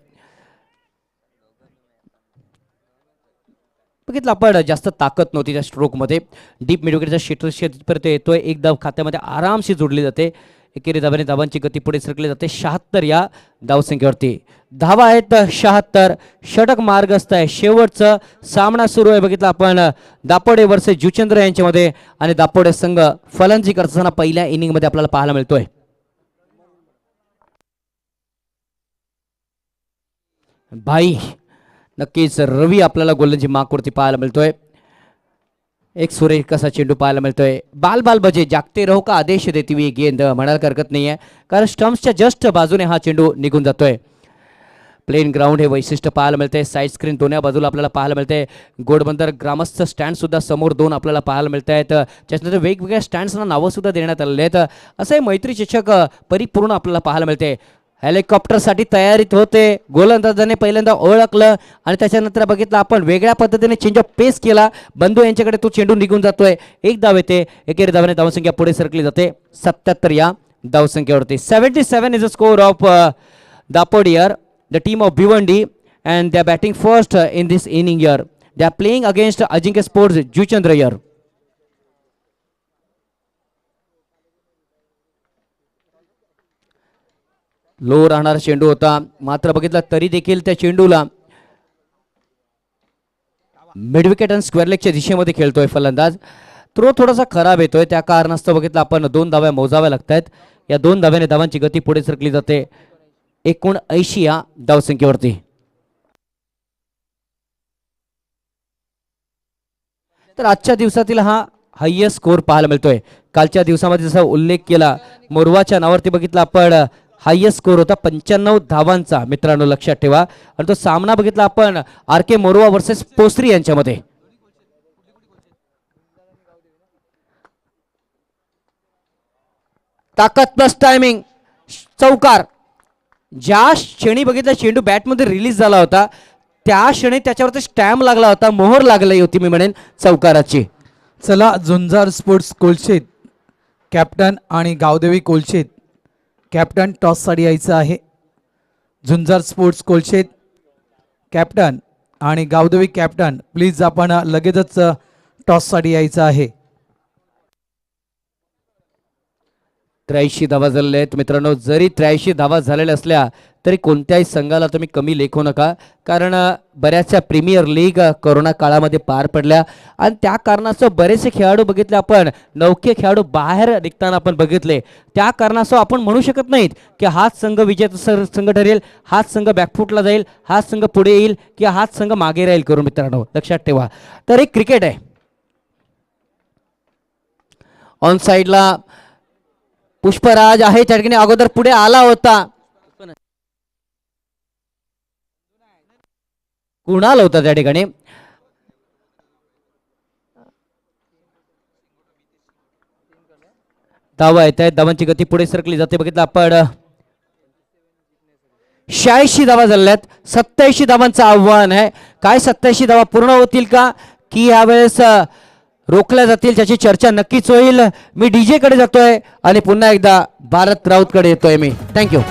बघितलं आपण जास्त ताकद नव्हती त्या स्ट्रोकमध्ये. डीप मिडविकेटचा क्षेत्रपर्यंत येतोय. एक धाव खात्यामध्ये आरामशी जोडली जाते. एकेरी धावाने धावांची गती पुढे सरकली जाते 76 या धावसंख्येवरती. धावा आहेत 76. षटक मार्गस्थ आहे. शेवटचा सामना सुरू आहे बघितलं आपण दापोडे वर्सेस जुचंद्र यांच्यामध्ये आणि दापोडे संघ फलंदाजी करताना पहिल्या इनिंगमध्ये आपल्याला पाहायला मिळतोय. भाई नक्कीच रवी आपल्याला गोलंदाजी मार्कवरती पाहायला मिळतोय. एक सुरेख कसा चेंडू पाहायला मिळतोय. बाल बाल बजे जागते रहो का आदेश देती हुई गेंद म्हणायला हरकत नाहीये कारण स्टम्प्सच्या जस्ट बाजूने हा चेंडू निघून जातोय. प्लेन ग्राउंड हे वैशिष्ट्य पाहायला मिळते. साईड स्क्रीन दोन्ही बाजूला आपल्याला पाहायला मिळते. गोडबंदर ग्रामस्थ स्टँड सुद्धा समोर 2 आपल्याला पाहायला मिळत आहेत. त्याच्यानंतर वेगवेगळ्या स्टँड्सना नावं सुद्धा देण्यात आलेली आहेत. असे मैत्री चषक परिपूर्ण आपल्याला पाहायला मिळते. हेलिकॉप्टरसाठी तयारीत होते. गोलंदाजाने पहिल्यांदा ओळखलं आणि त्याच्यानंतर बघितलं आपण वेगळ्या पद्धतीने चेंज ऑफ पेस केला. बंधू यांच्याकडे तो चेंडू निघून जातोय. एक धाव येते. एकेरी धावाने धावसंख्या पुढे सरकली जाते 77 या धावसंख्येवरती. 77 इज अ स्कोर ऑफ दापोडियर, the team of Bhiwandi, and they are batting first in this inning here. They are playing against Ajinkya Sports Juchandra here. Low राहणारा चेंडू होता मात्र बघितला तरी देखील त्या चेंडूला मिडविकेट आणि स्क्वेअर लेगच्या दिशेमध्ये खेळतोय फलंदाज. थ्रो थोडासा खराब येतोय त्या कारणास्तव बघितलं आपण 2 धाव्या मोजाव्या लागतात. या 2 धाव्याने धावांची गती पुढे सरकली जाते 79 या धावसंख्येवरती. तर आजच्या दिवसातील हा हायएस्ट स्कोर पाहायला मिळतोय. कालच्या दिवसामध्ये जसा उल्लेख केला मोरवाच्या नावावरती बघितला आपण हायएस्ट स्कोर होता 95 धावांचा. मित्रांनो लक्षात ठेवा. आणि तो सामना बघितला आपण आर के मोरवा वर्सेस पोसरी यांच्यामध्ये. ताकद प्लस टायमिंग चौकार. ज्या क्षणी बघितला चेंडू बॅटमध्ये रिलीज झाला होता त्या क्षणी त्याच्यावरती स्टॅम्प लागला होता, मोहर लागली होती मी म्हणेन चौकाराची. चला झुंजार स्पोर्ट्स कोलशेत कॅप्टन आणि गावदेवी कोलशेत कॅप्टन टॉससाठी यायचं आहे. झुंजार स्पोर्ट्स कोलशेत कॅप्टन आणि गावदेवी कॅप्टन प्लीज आपण लगेचच टॉससाठी यायचं आहे. 83 धावा झालेल्या आहेत मित्रांनो. जरी 83 धावा झालेल्या असल्या तरी कोणत्याही संघाला तुम्ही कमी लेखू नका, कारण बऱ्याचशा प्रीमियर लीग कोरोना काळामध्ये पार पडल्या आणि त्या कारणास्तव बरेचसे खेळाडू बघितले आपण, नौके खेळाडू बाहेर निघताना आपण बघितले. त्या कारणास्तव आपण म्हणू शकत नाहीत की हाच संघ विजेता संघ ठरेल, हाच संघ बॅकफुटला जाईल, हाच संघ पुढे येईल किंवा हाच संघ मागे राहील. करून मित्रांनो लक्षात ठेवा. तर एक क्रिकेट आहे. ऑन साईडला पुष्पराज आहे, त्या ठिकाणी अगोदर पुढे आला होता, कुणाल होता त्या ठिकाणी. धावा येत आहेत, धावांची गती पुढे सरकली जाते. बघितलं आपण 86 धावा झाल्यात, 87 धावांचं आव्हान आहे. काय 87 धावा पूर्ण होतील का की यावेळेस रोखल्या जातील, त्याची चर्चा नक्कीच होईल. मी डीजे कडे जातोय आणि पुन्हा एकदा भारत राऊत कडे येतोय मी. थँक्यू.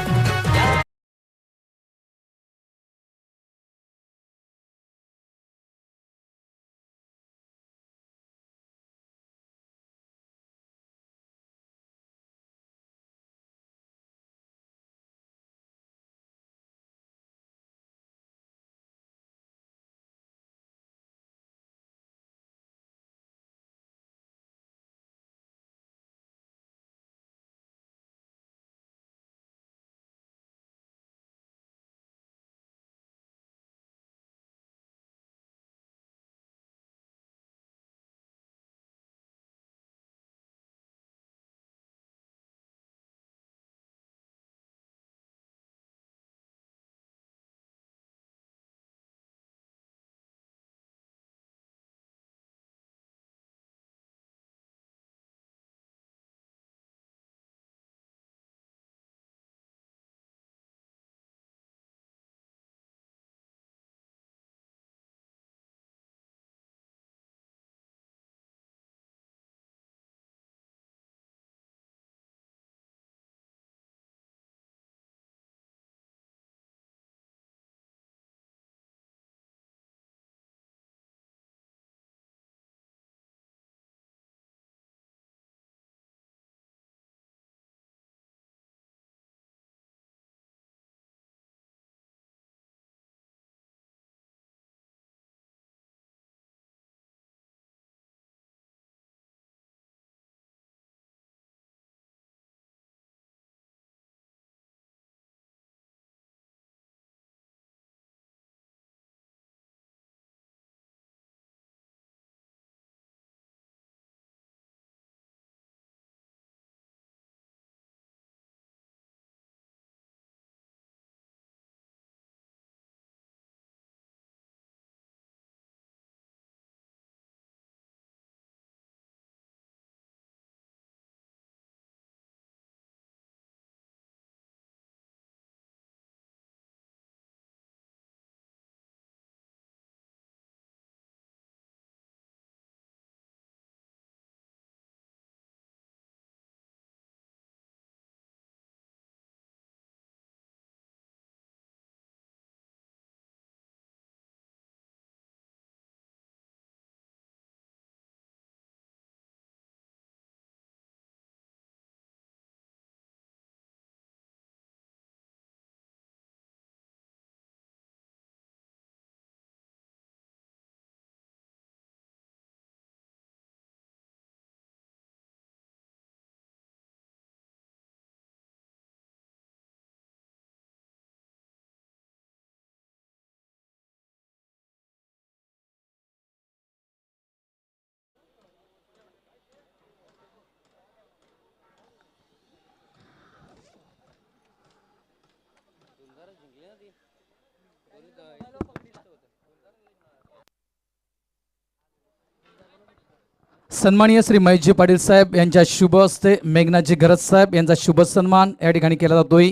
सन्माननीय श्री महेशजी पाटील साहेब यांच्या शुभ हस्ते मेघनाथजी गरज साहेब यांचा शुभ सन्मान या ठिकाणी केला जातोय.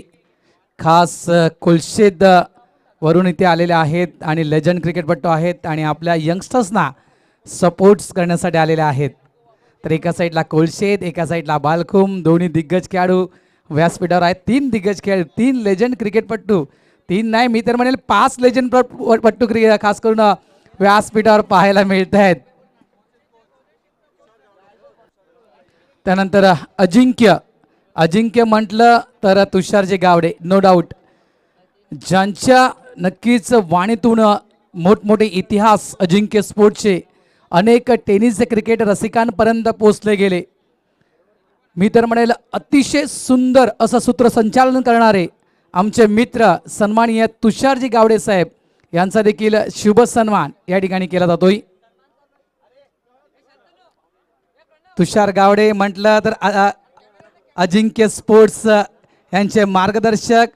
खास कोलशेद वरून इथे आलेले आहेत आणि लेजंड क्रिकेटपटू आहेत आणि आपल्या यंगस्टर्सना सपोर्ट्स करण्यासाठी आलेले आहेत. तर एका साईडला कोलशेद, एका साईडला बालखुम, दोन्ही दिग्गज खेळाडू व्यासपीठावर आहेत. 3 दिग्गज खेळाडू, 3 लेजंड क्रिकेटपटू, 3 नाही मी तर म्हणेल 5 लेजंड पट्टू क्रिकेट खास करून व्यासपीठावर पाहायला मिळत आहेत. त्यानंतर अजिंक्य म्हटलं तर तुषारजी गावडे नो डाऊट. ज्यांच्या नक्कीच वाणीतून मोठमोठे इतिहास अजिंक्य स्पोर्टचे अनेक टेनिस क्रिकेट रसिकांपर्यंत पोहोचले गेले. मी तर म्हणेल अतिशय सुंदर असं सूत्रसंचालन करणारे आमचे मित्र सन्माननीय तुषारजी गावडे साहेब यांचा देखील शुभ सन्मान या ठिकाणी केला जातोय. तुषार गावडे म्हटलं तर अजिंक्य स्पोर्ट्स यांचे मार्गदर्शक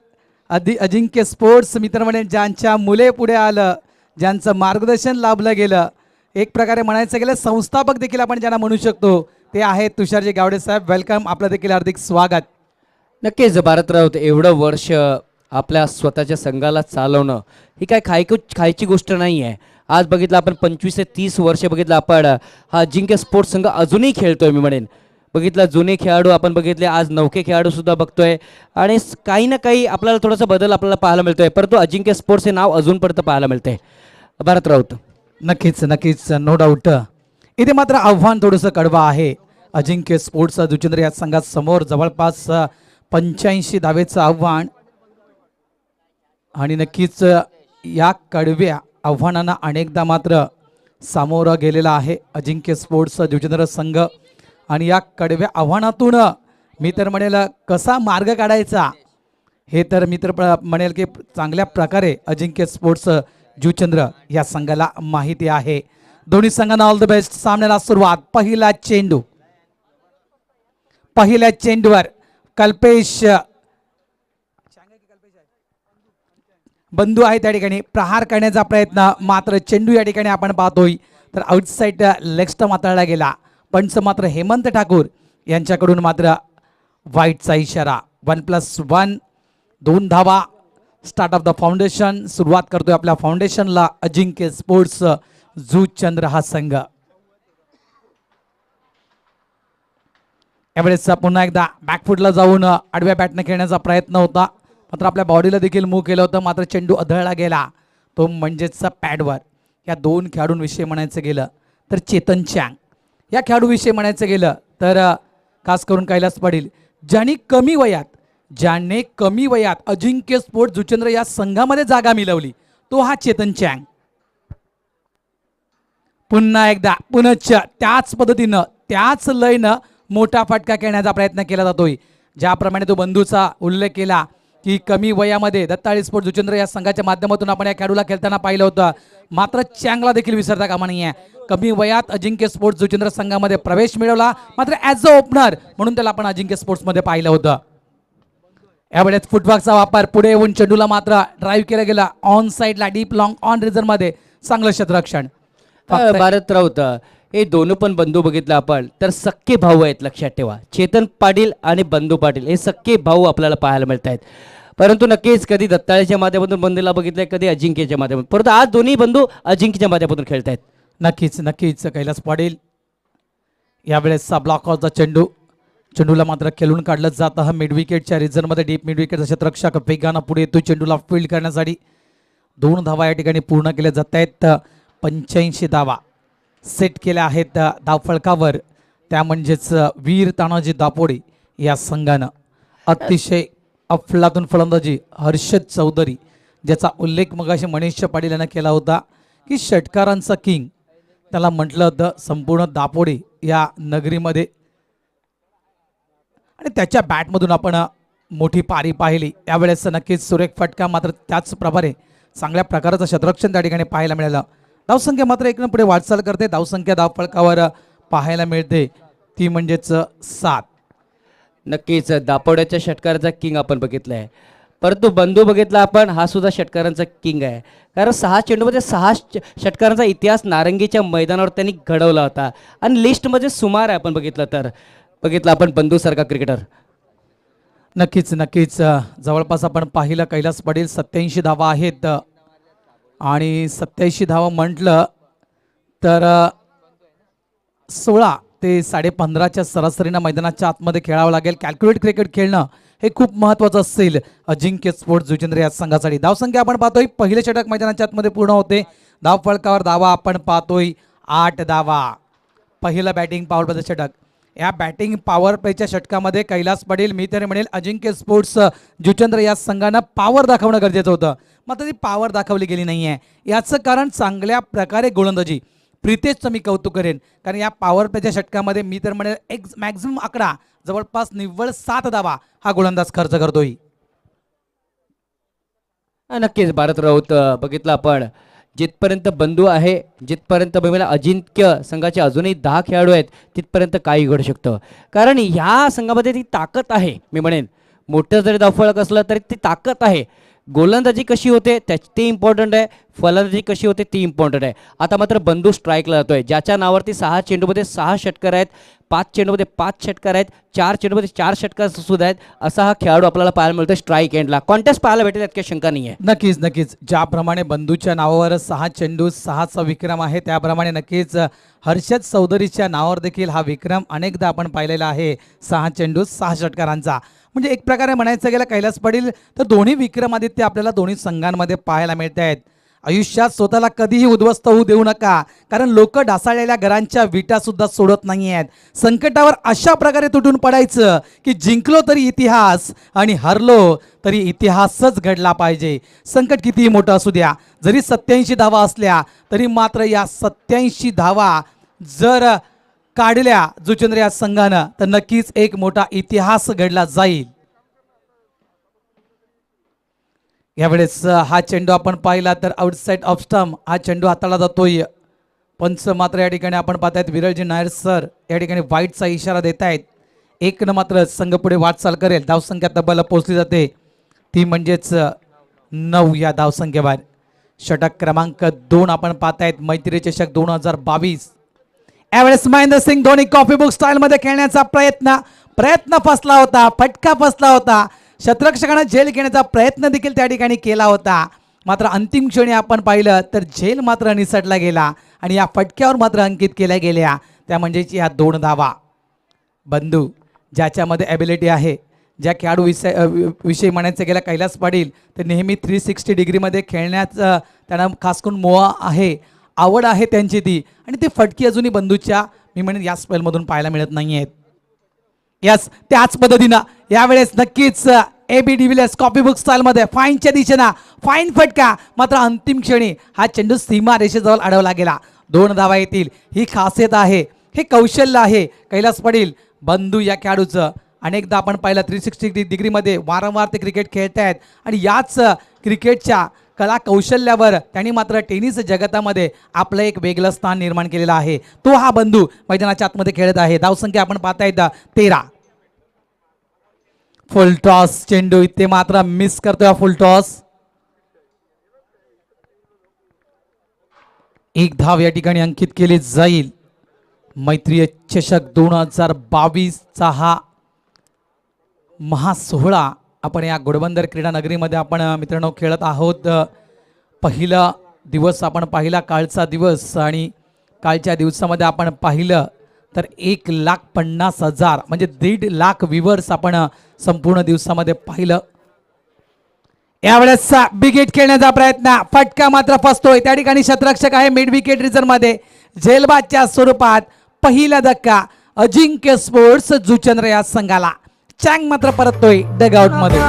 अजिंक्य स्पोर्ट्स मित्र म्हणेल ज्यांच्या मुले पुढे आलं, ज्यांचं मार्गदर्शन लाभलं गेलं, एक प्रकारे म्हणायचं गेलं संस्थापक देखील आपण ज्यांना म्हणू शकतो ते आहेत तुषारजी गावडे साहेब. वेलकम, आपलं देखील हार्दिक स्वागत. नक्कीच भारत राऊत एवढं वर्ष आपल्या स्वतःच्या संघाला चालवणं ही काय खायची गोष्ट नाही आहे. आज बघितलं आपण 25 ते 30 वर्ष बघितलं आपण हा अजिंक्य स्पोर्ट्स संघ अजूनही खेळतोय. मी म्हणेन बघितलं जुने खेळाडू आपण बघितले, आज नौके खेळाडू सुद्धा बघतोय आणि काही ना काही आपल्याला थोडासा बदल आपल्याला पाहायला मिळतोय, परंतु अजिंक्य स्पोर्ट्स हे नाव अजूनपर्यंत पाहायला मिळतंय. भारत राऊत नक्कीच नक्कीच नो डाऊट. इथे मात्र आव्हान थोडंसं कडवं आहे. अजिंक्य स्पोर्ट्स जुचंद्र या संघासमोर जवळपास 85 धावेचं आव्हान आणि नक्कीच या कडव्या आव्हानांना अनेकदा मात्र सामोरं गेलेला आहे अजिंक्य स्पोर्ट्स जुचंद्र संघ. आणि या कडव्या आव्हानातून मी तर म्हणेल कसा मार्ग काढायचा हे तर मी तर म्हणेल की चांगल्या प्रकारे अजिंक्य स्पोर्ट्स जुचंद्र या संघाला माहिती आहे. दोन्ही संघांना ऑल द बेस्ट. सामन्याला सुरुवात. पहिल्या चेंडूवर कल्पेश बंधू आहे त्या ठिकाणी प्रहार करण्याचा प्रयत्न, मात्र चेंडू या ठिकाणी आपण पाहतोय तर आउटसाइड लेग स्टंप हाताळला गेला. पंच मात्र हेमंत ठाकूर यांच्याकडून मात्र वाईटचा इशारा. 1+1 2 धावा. Start of the foundation. सुरुवात करतोय आपल्या फाउंडेशनला अजिंक्य स्पोर्ट्स जुचंद्र हा संघ. यावेळेस पुन्हा एकदा बॅकफुटला जाऊन आडव्या बॅटने खेळण्याचा प्रयत्न होता, मात्र आपल्या बॉडीला देखील मूव्ह केलं होतं, मात्र चेंडू अधळला गेला तो म्हणजेच पॅडवर. या दोन खेळाडूंविषयी म्हणायचं गेलं तर चेतन चँग या खेळाडूविषयी म्हणायचं गेलं तर खास करून कैलास पाटील ज्याने कमी वयात अजिंक्य स्पोर्ट्स जुचंद्र या संघामध्ये जागा मिळवली तो हा चेतन चँग. पुन्हा एकदा पुनश्च त्याच पद्धतीनं त्याच लयनं मोठा फटका खेळण्याचा प्रयत्न केला जातोय. ज्याप्रमाणे तो बंधूचा उल्लेख केला की कमी वयामध्ये दत्ताळी स्पोर्ट्स जुचंद्र या संघाच्या माध्यमातून आपण या खेळाडूला खेळताना पाहिलं होतं, मात्र चँगला देखील विसरता कामा नये आहे. कमी वयात अजिंक्य स्पोर्ट्स जुचंद्र संघामध्ये प्रवेश मिळवला, मात्र ॲज अ ओपनर म्हणून त्याला आपण अजिंक्य स्पोर्ट्समध्ये पाहिलं होतं. यावेळेस फुटवर्कचा वापर, पुढे येऊन चेंडूला मात्र ड्राईव्ह केला गेला ऑन साईडला डीप लॉंग ऑन रिझनमध्ये. चांगलं क्षेत्ररक्षण. भारत राऊत हे दोन्ही पण बंधू बघितलं आपण तर सक्के भाऊ आहेत. लक्षात ठेवा, चेतन पाटील आणि बंधू पाटील हे सक्के भाऊ आपल्याला पाहायला मिळत आहेत. परंतु नक्कीच कधी दत्ताळेच्या माध्यमातून बंधूला बघितलंय, कधी अजिंक्यच्या माध्यमातून, परंतु आज दोन्ही बंधू अजिंक्यच्या माध्यमातून खेळत आहेत. नक्कीच नक्कीच कैलास पाटील यावेळेसचा ब्लॉक ऑफचा चेंडूला मात्र खेळून काढलं जातं. हा मिड विकेटच्या रिझनमध्ये डीप मिड विकेटचा क्षेत्ररक्षक वेगानं पुढे येतो चेंडूला फील्ड करण्यासाठी. 2 धावा या ठिकाणी पूर्ण केल्या जात आहेत. 85 धावा सेट केल्या आहेत धावफलकावर. त्या म्हणजेच वीर तानाजी दापोडे या संघानं. अतिशय अफलातून फलंदाजी हर्षद चौधरी, ज्याचा उल्लेख मगाशी मनीष पाटील यांना केला होता की षटकारांचा किंग त्याला म्हटलं होतं संपूर्ण दापोडे या नगरीमध्ये. आणि त्याच्या बॅटमधून आपण मोठी पारी पाहिली. यावेळेस नक्कीच सुरेख फटका, मात्र त्याच प्रकारे चांगल्या प्रकारचं क्षेत्ररक्षण त्या ठिकाणी पाहायला मिळालं. धावसंख्या मात्र एक पुढे वाटचाल करते. धावसंख्या धावफलकावर पाहायला मिळते ती म्हणजेच 7. नक्कीच दापोड्याच्या षटकाराचा किंग आपण बघितलाय, परंतु बंधू बघितला आपण हा सुद्धा षटकारांचा किंग आहे. कारण 6 चेंडूमध्ये 6 षटकारांचा इतिहास नारंगीच्या मैदानावर त्यांनी घडवला होता आणि लिस्टमध्ये सुमार आहे आपण बघितलं आपण बंधूसारखा क्रिकेटर. नक्कीच नक्कीच जवळपास आपण पाहिलं कैलास पाटील 87 धावा आहेत आणि 87 धावा म्हटलं तर 16 ते 15.5च्या सरासरीनं मैदानाच्या आतमध्ये खेळावं लागेल. कॅल्क्युलेट क्रिकेट खेळणं हे खूप महत्त्वाचं असेल अजिंक्य स्पोर्ट्स जुचंद्र या संघासाठी. धावसंख्या आपण पाहतोय पहिले षटक मैदानाच्या आतमध्ये पूर्ण होते. धावफलकावर धावा आपण पाहतोय 8 धावा. पहिलं बॅटिंग पॉवर प्लेचं षटक. या बॅटिंग पॉवर प्लेच्या षटकामध्ये कैलास पाटील, मी तर म्हणेल अजिंक्य स्पोर्ट्स जुचंद्र या संघानं पॉवर दाखवणं गरजेचं होतं, मात्र ती पॉवर दाखवली गेली नाही आहे. याचं कारण चांगल्या प्रकारे गोलंदाजी. प्रितेशचं मी कौतुक करेन, कारण या पॉवर प्लेच्या षटकामध्ये मी तर म्हणेल एक मॅक्झिमम आकडा जवळपास निव्वळ 7 धावा हा गोलंदाज खर्च करतोय. नक्कीच भारत राऊत बघितलं आपण, जिथपर्यंत बंधू आहे, जिथपर्यंत बघायला अजिंक्य संघाचे अजूनही 10 खेळाडू आहेत, तिथपर्यंत काही घडू शकतं. कारण ह्या संघामध्ये ती ताकद आहे. मी म्हणेन मोठं जरी धावफलक असलं तरी ती ताकद आहे. गोलंदाजी कशी होते ते इम्पॉर्टंट आहे, फलंदाजी कशी होते ती इम्पॉर्टंट आहे. आता मात्र बंधू स्ट्राईकला जातोय, ज्याच्या नावावरती 6 चेंडूमध्ये 6 षटकार आहेत, 5 चेंडूमध्ये 5 षटकार आहेत, 4 चेंडूमध्ये 4 षटकार सुद्धा आहेत. असा हा खेळाडू आपल्याला पाहायला मिळतोय स्ट्राईक एंडला. कॉन्टेस्ट पाहायला भेटेल यात काही शंका नाही आहे. नक्कीच नक्कीच, ज्याप्रमाणे बंधूच्या नावावर 6 चेंडू 6चा विक्रम आहे, त्याप्रमाणे नक्कीच हर्षद चौधरीच्या नावावर देखील हा विक्रम अनेकदा आपण पाहिलेला आहे. 6 चेंडू 6 षटकारांचा, म्हणजे एक प्रकारे म्हणायचं गेलं कैलास पाटील तर दोन्ही विक्रमादित्य आपल्याला दोन्ही संघांमध्ये पाहायला मिळत आहेत. आयुष्यात स्वतःला कधीही उद्ध्वस्त होऊ देऊ नका, कारण लोक ढासळलेल्या घरांच्या विटा सुद्धा सोडत नाही आहेत. संकटावर अशा प्रकारे तुटून पडायचं की जिंकलो तरी इतिहास आणि हरलो तरी इतिहासच घडला पाहिजे. संकट कितीही मोठं असू द्या, जरी 87 धावा असल्या तरी मात्र या 87 धावा जर काढल्या जुचंद्र या संघानं तर नक्कीच एक मोठा इतिहास घडला जाईल. यावेळेस हा चेंडू आपण पाहिला तर आउटसाइड ऑफ स्टंप हा चेंडू हाताळला जातोय. पंच मात्र या ठिकाणी आपण पाहतायत विरलजी नायर सर या ठिकाणी वाईटचा इशारा देत आहेत. 1 मात्र संघ पुढे वाटचाल करेल. धावसंख्या तब्बल पोहोचली जाते, ती म्हणजेच 9 या धावसंख्येवर. षटक क्रमांक 2 आपण पाहतायत मैत्री चषक 2022. यावेळेस महेंद्र सिंग धोनी कॉपी बुक स्टाईलमध्ये खेळण्याचा प्रयत्न फसला होता, फटका फसला होता. शतरक्षकानं झेल घेण्याचा प्रयत्न देखील त्या ठिकाणी केला होता, मात्र अंतिम क्षणी आपण पाहिलं तर झेल मात्र निसटला गेला आणि या फटक्यावर मात्र अंकित केल्या गेल्या, त्या म्हणजेच या 2 धावा. बंधू ज्याच्यामध्ये ॲबिलिटी आहे, ज्या खेळाडू विषयी म्हणायचं गेलं कैलास पाटील तर नेहमी 360 डिग्रीमध्ये खेळण्याचं त्यांना खास करून मोह आहे, आवड आहे त्यांची ती, आणि ती फटकी अजूनही बंधूच्या मी म्हणेन या स्पेलमधून पाहायला मिळत नाही आहेत. यस, त्याच पद्धतीनं यावेळेस नक्कीच AB डिव्हिलियर्स कॉपी बुक स्टाईलमध्ये फाईनच्या दिशेनं फाईन फटका, मात्र अंतिम क्षणी हा चेंडू सीमा रेषेजवळ अडवला गेला. 2 धावा येतील, ही खासियत आहे, हे कौशल्य आहे कैलास पाटील बंधू या खेळाडूचं. अनेकदा आपण पाहिलं 360 डिग्रीमध्ये वारंवार ते क्रिकेट खेळत आहेत आणि याच क्रिकेटच्या कला कौशल्यावर त्यांनी मात्र टेनिस जगतामध्ये आपलं एक वेगळं स्थान निर्माण केलेलं आहे. तो हा बंधू मैदानाच्या आतमध्ये खेळत आहे. धावसंख्या आपण पाहतायत 13. फुल टॉस चेंडू इथे मात्र मिस करतोय. फुल टॉस, 1 धाव या ठिकाणी अंकित केली जाईल. मैत्री चषक 2022चा हा महासोहळा आपण या घोडबंदर क्रीडा नगरीमध्ये आपण मित्रांनो खेळत आहोत. पहिला दिवस आपण पाहिला, कालचा दिवस, आणि कालच्या दिवसामध्ये आपण पाहिलं तर 1,50,000 म्हणजे 1.5 लाख व्ह्यूअर्स आपण संपूर्ण दिवसामध्ये पाहिलं. यावेळेस बिग हिट खेळण्याचा प्रयत्न, फटका मात्र फसतोय. त्या ठिकाणी शतरक्षक आहे मिड विकेट रिझर्व मध्ये. झेलबादच्या स्वरूपात पहिला धक्का अजिंक्य स्पोर्ट्स जुचंद्र या संघाला. चँग मात्र परततोय डगआउट मध्ये.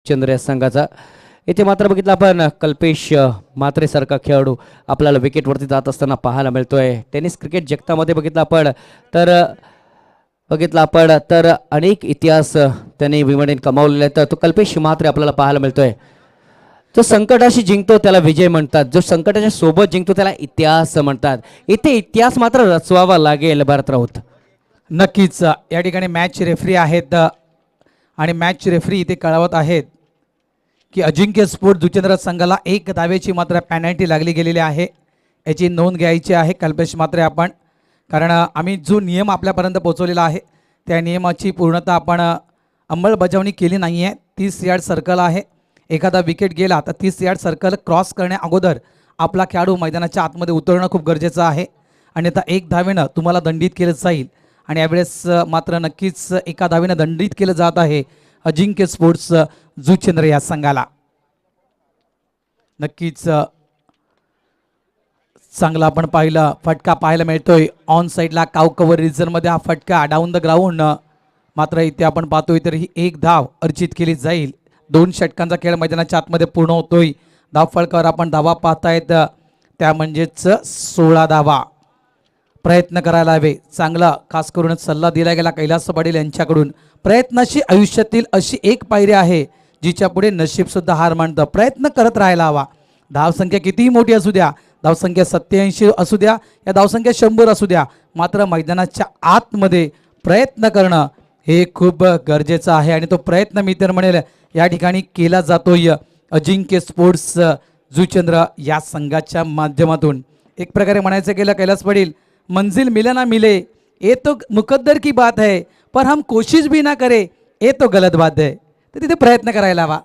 चंद्र या संघाचा इथे मात्र बघितलं आपण कल्पेश म्हात्रेसारखा खेळाडू आपल्याला विकेटवरती जात असताना पाहायला मिळतोय. टेनिस क्रिकेट जगतामध्ये बघितलं आपण तर अनेक इतिहास त्यांनी विमाने कमावलेले आहेत. तर तो कल्पेश म्हात्रे आपल्याला पाहायला मिळतोय. जो संकटाशी जिंकतो त्याला विजय म्हणतात, जो संकटाच्या सोबत जिंकतो त्याला इतिहास म्हणतात. इथे इतिहास मात्र रचवावा लागेल भारत राऊत. नक्कीच या ठिकाणी मॅच रेफरी आहेत आणि मॅच रेफरी इथे कळवत आहेत की अजिंक्य स्पोर्ट जुचंद्र संघाला 1 धावेची मात्र पॅनल्टी लागली गेलेली आहे. याची नोंद घ्यायची आहे कल्पेश म्हात्रे आपण, कारण आम्ही जो नियम आपल्यापर्यंत पोहोचवलेला आहे त्या नियमाची पूर्णता आपण अंमलबजावणी केली नाही आहे. 30 यार्ड सर्कल आहे. एखादा विकेट गेला तर 30 यार्ड सर्कल क्रॉस करण्या अगोदर आपला खेळाडू मैदानाच्या आतमध्ये उतरणं खूप गरजेचं आहे. अन्यथा एक धावेनं तुम्हाला दंडित केलं जाईल आणि यावेळेस मात्र नक्कीच एका धावेनं दंडित केलं जात आहे अजिंक्य स्पोर्ट्स जुचंद्र या संघाला. नक्कीच चांगला आपण पाहिलं फटका पाहायला मिळतोय ऑन साईडला काव कव्हर रिजनमध्ये हा फटका डाऊन द ग्राउंड. मात्र इथे आपण पाहतोय तर ही एक धाव अर्जित केली जाईल. 2 षटकांचा खेळ मैदानाच्या आतमध्ये पूर्ण होतोय. धाव फळकावर आपण धावा पाहतायत त्या म्हणजेच 16 धावा. प्रयत्न करायला हवे. चांगला खास करून सल्ला दिला गेला कैलास पाटील यांच्याकडून. प्रयत्नाची आयुष्यातील अशी एक पायरी आहे जिच्या पुढे नशीब सुद्धा हार मानतं. प्रयत्न करत राहायला हवा. धावसंख्या कितीही मोठी असू द्या, धावसंख्या 87 असू द्या या धावसंख्या 100 असू द्या, मात्र मैदानाच्या आतमध्ये प्रयत्न करणं हे खूप गरजेचं आहे आणि तो प्रयत्न मी तर म्हणेल या ठिकाणी केला जातोय अजिंक्य स्पोर्ट्स जुचंद्र या संघाच्या माध्यमातून. एक प्रकारे म्हणायचं गेलं कैलास पाटील, मंजिल मिले ना मिले ये तो मुकद्दर की बात है, पर हम कोशिश भी ना करे ये तो गलत बात है. तर तिथे प्रयत्न करायला हवा,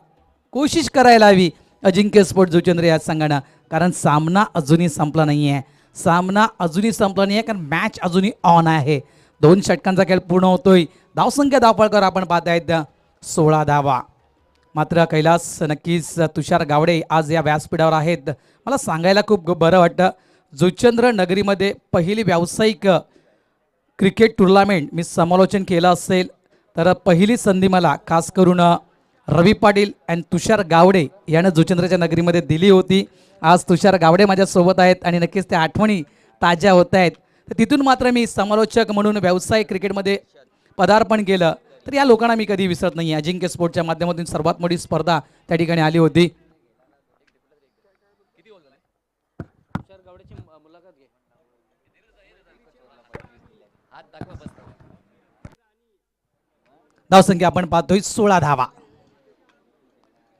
कोशिश करायला हवी अजिंक्य स्पोर्ट्स जुचंद्र या संघानं. कारण सामना अजूनही संपला नाही आहे. सामना अजूनही संपला नाही आहे कारण मॅच अजूनही ऑन आहे. 2 षटकांचा खेळ पूर्ण होतोय. धावसंख्या धावफळकर आपण पाहतायत 16 धावा. मात्र कैलास नक्कीच तुषार गावडे आज या व्यासपीठावर आहेत. मला सांगायला खूप बरं वाटतं. जुचंद्र नगरीमध्ये पहिली व्यावसायिक क्रिकेट टुर्नामेंट मी समालोचन केलं असेल तर पहिली संधी मला खास करून रवी पाटील आणि तुषार गावडे यानं जुचंद्रच्या नगरीमध्ये दिली होती. आज तुषार गावडे माझ्यासोबत आहेत आणि नक्कीच त्या आठवणी ताज्या होत आहेत. तर तिथून मात्र मी समालोचक म्हणून व्यावसायिक क्रिकेटमध्ये पदार्पण केलं तर या लोकांना मी कधी विसरत नाही. अजिंक्य स्पोर्टच्या माध्यमातून सर्वात मोठी स्पर्धा त्या ठिकाणी आली होती. धावसंख्या आपण पाहतोय 16 धावा.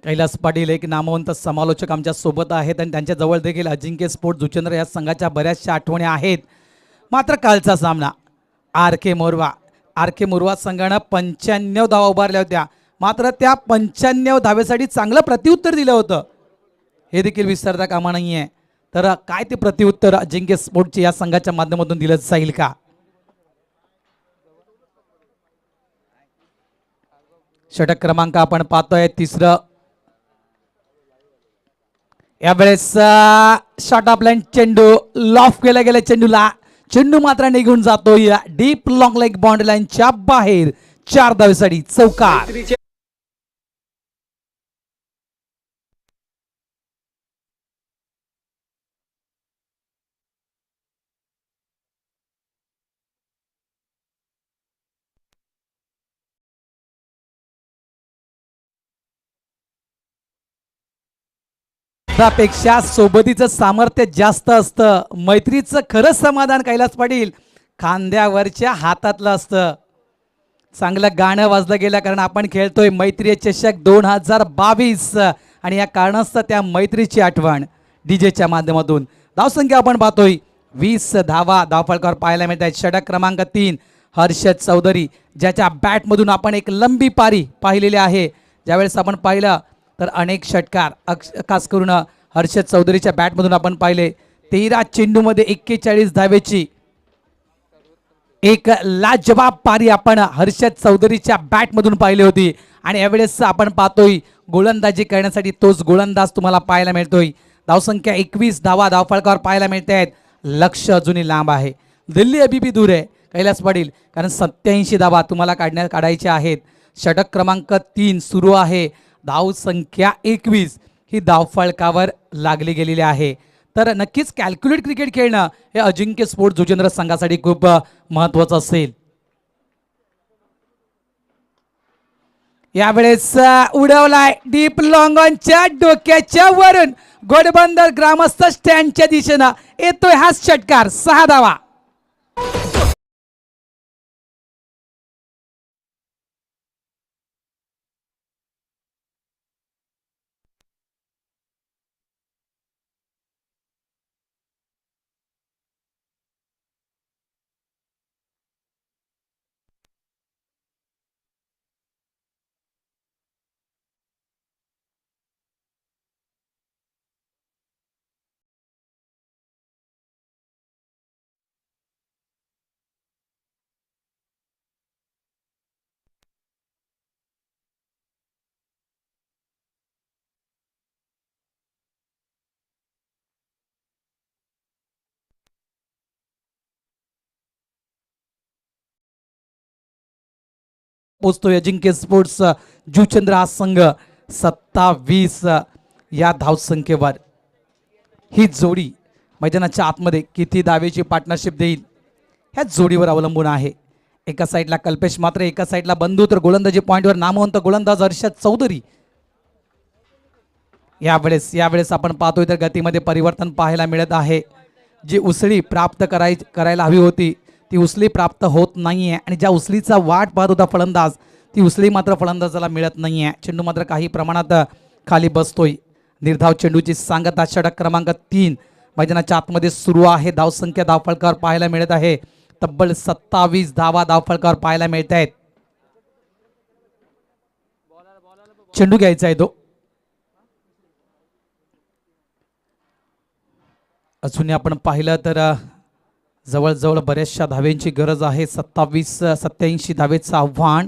कैलास पाटील एक नामवंत समालोचक आमच्या सोबत आहेत आणि त्यांच्या जवळ देखील अजिंक्य स्पोर्ट जुचंद्र या संघाच्या बऱ्याचशा आठवणी आहेत. मात्र कालचा सामना आर के मोरवा संघानं 95 धावा उभारल्या होत्या. मात्र त्या 95 धावेसाठी चांगलं प्रत्युत्तर दिलं होतं हे देखील विसरता कामा नाही आहे. तर काय ते प्रत्युत्तर अजिंक्य स्पोर्टचे या संघाच्या माध्यमातून दिलं जाईल का? षटक क्रमांक आपण पाहतोय 3रं. यावेळेस शॉट ऑफ लाईन चेंडू लॉफ केला गेला. चेंडू मात्र निघून जातोय डीप लॉंग लेग बाउंड्री लाईनच्या बाहेर. 4 धावेसाठी चौकार. पेक्षा सोबतीचं सामर्थ्य जास्त असतं. मैत्रीचं खरं समाधान कैलास पाटील खांद्यावरच्या हातातलं असतं. चांगलं गाणं वाजलं गेलं कारण आपण खेळतोय मैत्री चषक 2022 आणि या कारणास्तव त्या मैत्रीची आठवण डीजेच्या माध्यमातून. धावसंख्या आपण पाहतोय 20 धावा धावफलकावर पाहायला मिळत आहेत. षटक क्रमांक 3 हर्षद चौधरी ज्याच्या बॅटमधून आपण एक लंबी पारी पाहिलेली आहे. ज्यावेळेस आपण पाहिलं तर अनेक षटकार खास करून हर्षद चौधरीच्या बॅटमधून आपण पाहिले. 13 चेंडूमध्ये 41 धावेची एक लाजवाब पारी आपण हर्षद चौधरीच्या बॅटमधून पाहिली होती. आणि यावेळेस आपण पाहतोय गोलंदाजी करण्यासाठी तोच गोलंदाज तुम्हाला पाहायला मिळतोय. धावसंख्या 21 धावा धावफलकावर पाहायला मिळते आहेत. लक्ष अजूनही लांब आहे. दिल्ली अभी भी दूर आहे कैलास पाटील कारण 87 धावा तुम्हाला काढायच्या आहेत. षटक क्रमांक 3 सुरू आहे. धावसंख्या 21 ही धावफलकावर लागली गेलेली आहे. तर नक्कीच कॅल्क्युलेट क्रिकेट खेळणं हे अजिंक्य स्पोर्ट जुचंद्र संघासाठी खूप महत्त्वाचं असेल. यावेळेस उडवलाय डीप लॉंग ऑनच्या डोक्याच्या वरून घोडबंदर ग्रामस्थ स्टँडच्या दिशेनं येतोय हा षटकार. 6 धावा. पोचतोय अजिंक्य स्पोर्ट्स जुचंद्र हा संघ 27 या धावसंख्येवर. ही जोडी मैदानाच्या आतमध्ये किती धावेची पार्टनरशिप देईल ह्या जोडीवर अवलंबून आहे. एका साईडला कल्पेश मात्रे, एका साईडला बंधू, तर गोलंदाजी पॉईंटवर नामवंत गोलंदाज हर्षद चौधरी. यावेळेस आपण पाहतोय तर गतीमध्ये परिवर्तन पाहायला मिळत आहे. जी उसळी प्राप्त करायला हवी होती ती उसळी प्राप्त होत नाहीये आणि ज्या उसळीचा वाट पाहत होता फलंदाज ती उसळी मात्र फलंदाजाला मिळत नाहीये. चेंडू मात्र काही प्रमाणात खाली बसतोय. निर्धाव चेंडूची सांगता षटक क्रमांक 3 मैदानाच्या आतमध्ये सुरू आहे. धावसंख्या धावफलकावर पाहायला मिळत आहे. तब्बल 27 धावा धावफलकावर पाहायला मिळत आहेत. चेंडू घ्यायचा आहे तो. अजूनही आपण पाहिलं तर जवळजवळ बऱ्याचशा धावेंची गरज आहे. 87 धावेचं आव्हान.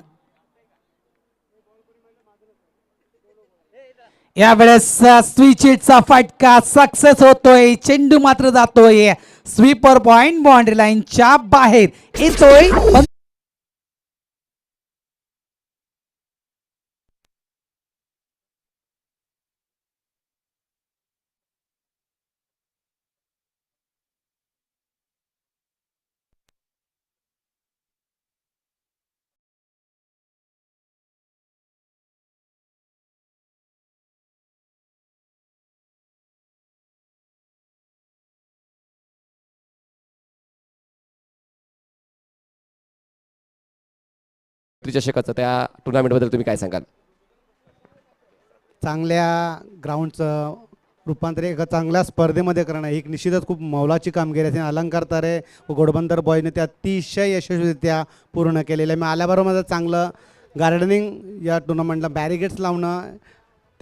यावेळेस स्विचिटचा फटका सक्सेस होतोय. चेंडू मात्र जातोय स्वीपर पॉइंट बाउंड्री लाईनच्या बाहेर येतोय. त्रिचषकाचं त्या टुर्नामेंटबद्दल तुम्ही काय सांगाल? चांगल्या ग्राउंडचं रूपांतर एका चांगल्या स्पर्धेमध्ये करणं ही एक निश्चितच खूप मौलाची कामगिरी आहे. अलंकार तारे व घोडबंदर बॉयने ते अतिशय यशस्वीरित्या पूर्ण केलेलं आहे. मी आल्याबरोबर माझं चांगलं गार्डनिंग या टुर्नामेंटला बॅरिगेट्स लावणं,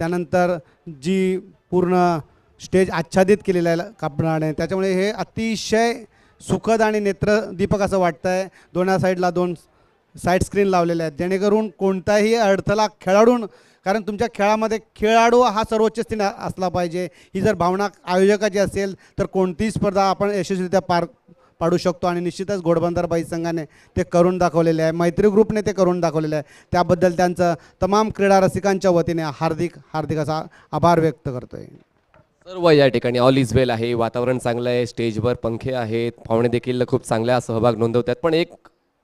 त्यानंतर जी पूर्ण स्टेज आच्छादित केलेलं आहे कापडाने, त्याच्यामुळे हे अतिशय सुखद आणि नेत्रदीपक असं वाटतं आहे. दोन्ही साईडला 2 साईड स्क्रीन लावलेले आहेत जेणेकरून कोणताही अडथळा खेळाडून, कारण तुमच्या खेळामध्ये खेळाडू हा सर्वोच्च स्थिती असला पाहिजे. ही जर भावना आयोजकाची असेल तर कोणतीही स्पर्धा आपण यशस्वीरित्या पार पाडू शकतो आणि निश्चितच घोडबंदर संघाने ते करून दाखवलेले आहे. मैत्री ग्रुपने ते करून दाखवलेले आहे. त्याबद्दल त्यांचं तमाम क्रीडा रसिकांच्या वतीने हार्दिक असा आभार व्यक्त करतो आहे. सर्व या ठिकाणी ऑल इज वेल आहे. वातावरण चांगलं आहे. स्टेजवर पंखे आहेत. पाहुणे देखील खूप चांगल्या सहभाग नोंदवतात. पण एक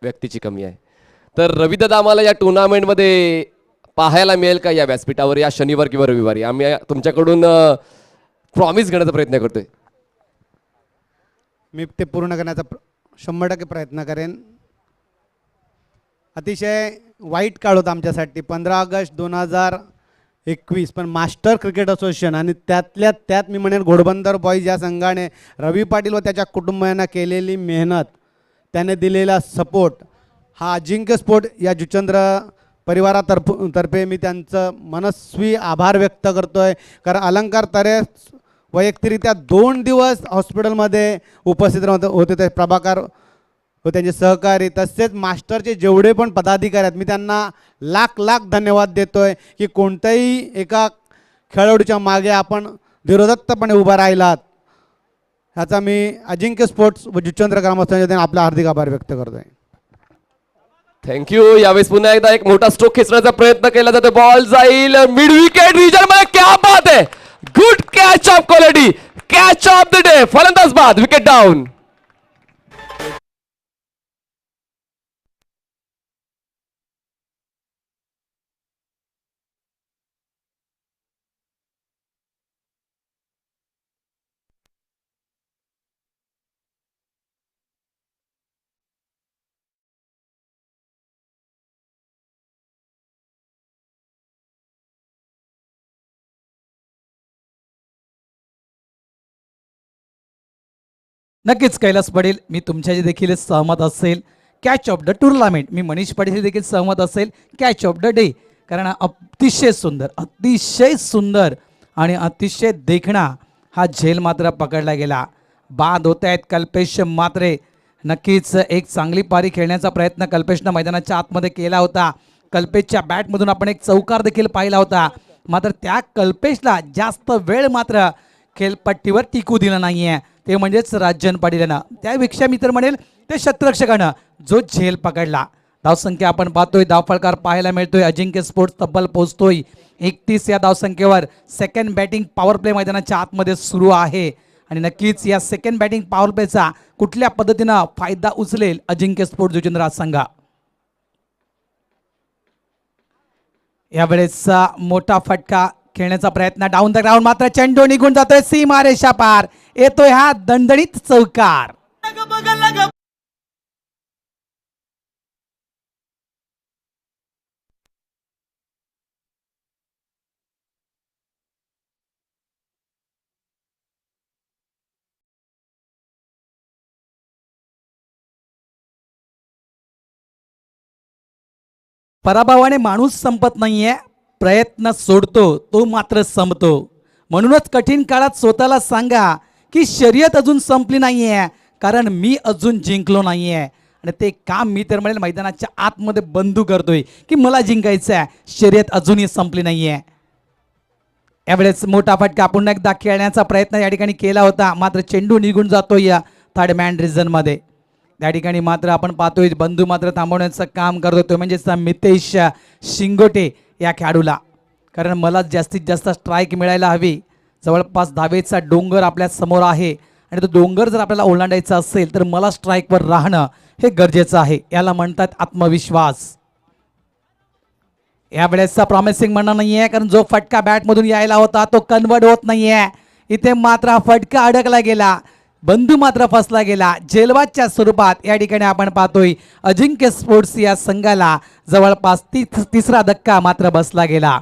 व्यक्तीची कमी आहे. तर रविदादा आम्हाला या टुर्नामेंटमध्ये पाहायला मिळेल का या व्यासपीठावर या शनिवार किंवा रविवारी? आम्ही तुमच्याकडून प्रॉमिस घेण्याचा प्रयत्न करतोय. मी ते पूर्ण करण्याचा 100% प्रयत्न करेन. अतिशय वाईट काळ होता आमच्यासाठी 15 ऑगस्ट 2021, पण मास्टर क्रिकेट असोसिएशन आणि त्यातल्या त्यात मी म्हणेन घोडबंदर बॉईज या संघाने रवी पाटील व त्याच्या कुटुंबियांना केलेली मेहनत, त्याने दिलेला सपोर्ट, हा अजिंक्य स्पोर्ट या जुचंद्र परिवारातर्फे मी त्यांचं मनस्वी आभार व्यक्त करतो आहे. कारण अलंकार तारे वैयक्तिकरित्या 2 दिवस हॉस्पिटलमध्ये उपस्थित होते. ते प्रभाकर व त्यांचे सहकारी तसेच मास्टरचे जेवढे पण पदाधिकारी आहेत मी त्यांना लाख धन्यवाद देतो आहे की कोणत्याही एका खेळाडूच्या मागे आपण धीरोदत्तपणे उभा राहिलात. ह्याचा मी अजिंक्य स्पोर्ट्स व जुचंद्र ग्रामस्थांच्या आपला हार्दिक आभार व्यक्त करतो आहे. थँक्यू. यावेळेस पुन्हा एकदा एक मोठा स्ट्रोक खेचण्याचा प्रयत्न केला जातो. बॉल जाईल मिड विकेट रिजन मध्ये. क्या बात है, good catch of quality, catch of the day. फलंदाज बाद, विकेट डाऊन. नक्कीच कैलास पाटील, मी तुमच्याशी देखील सहमत असेल. कॅच ऑफ द टुर्नामेंट, मी मनीष पाटील देखील सहमत असेल. कॅच ऑफ द डे, कारण अतिशय सुंदर आणि अतिशय देखणा हा झेल मात्र पकडला गेला. बाद होत आहेत कल्पेश मात्रे. नक्कीच एक चांगली पारी खेळण्याचा प्रयत्न कल्पेशनं मैदानाच्या आतमध्ये केला होता. कल्पेशच्या बॅटमधून आपण एक चौकार देखील पाहिला होता. मात्र त्या कल्पेशला जास्त वेळ मात्र खेळपट्टीवर टिकू दिला नाहीये. ते म्हणजेच राजन पाटील यांना, त्यापेक्षा मी तर म्हणेल ते क्षेत्ररक्षकानं जो झेल पकडला. धावसंख्या आपण पाहतोय, धावफलकार पाहायला मिळतोय. अजिंक्य स्पोर्ट्स तब्बल पोहोचतोय 31 या धावसंख्येवर. सेकंड बॅटिंग पॉवर प्ले मैदानाच्या आतमध्ये सुरू आहे आणि नक्कीच या सेकंड बॅटिंग पॉवर प्लेचा कुठल्या पद्धतीनं फायदा उचलेल अजिंक्य स्पोर्ट्स जुचंद्र हा संघ. यावेळेस मोठा फटका खेळण्याचा प्रयत्न, डाऊन द ग्राउंड, मात्र चेंडू निघून जातोय सीमारेषा पार. येतोय हा दणदणीत चौकार. पराभवाने माणूस संपत नाहीये, प्रयत्न सोडतो तो मात्र संपतो. म्हणूनच कठीण काळात स्वतःला सांगा की शर्यत अजून संपली नाहीये, कारण मी अजून जिंकलो नाहीये. आणि ते काम मी तर म्हणेल मैदानाच्या आतमध्ये बंधू करतोय की मला जिंकायचं आहे, शर्यत अजूनही संपली नाहीये. यावेळेस मोठा फटका पुन्हा एकदा खेळण्याचा प्रयत्न या ठिकाणी केला होता, मात्र चेंडू निघून जातोय या थर्ड मॅन रिझनमध्ये. त्या ठिकाणी मात्र आपण पाहतोय बंधू मात्र थांबवण्याचं काम करतोय, तो म्हणजे मितेश शिंगोटे या खेळाडूला. कारण मला जास्तीत जास्त स्ट्राईक मिळायला हवी. जवळपास धावेचा डोंगर आपल्या समोर आहे आणि तो डोंगर जर आपल्याला ओलांडायचा असेल तर मला स्ट्राईकवर राहणं हे गरजेचं आहे. याला म्हणतात आत्मविश्वास. यावेळेसचा प्रॉमिसिंग म्हणणं नाही आहे, कारण जो फटका बॅटमधून यायला होता तो कन्वर्ट होत नाहीये. इथे मात्र हा फटका अडकला गेला, बंधू मात्र फसला गेला. जेलबादच्या स्वरूपात या ठिकाणी आपण पाहतोय अजिंक्य स्पोर्ट्स या संघाला जवळपास तिसरा धक्का मात्र बसला गेला.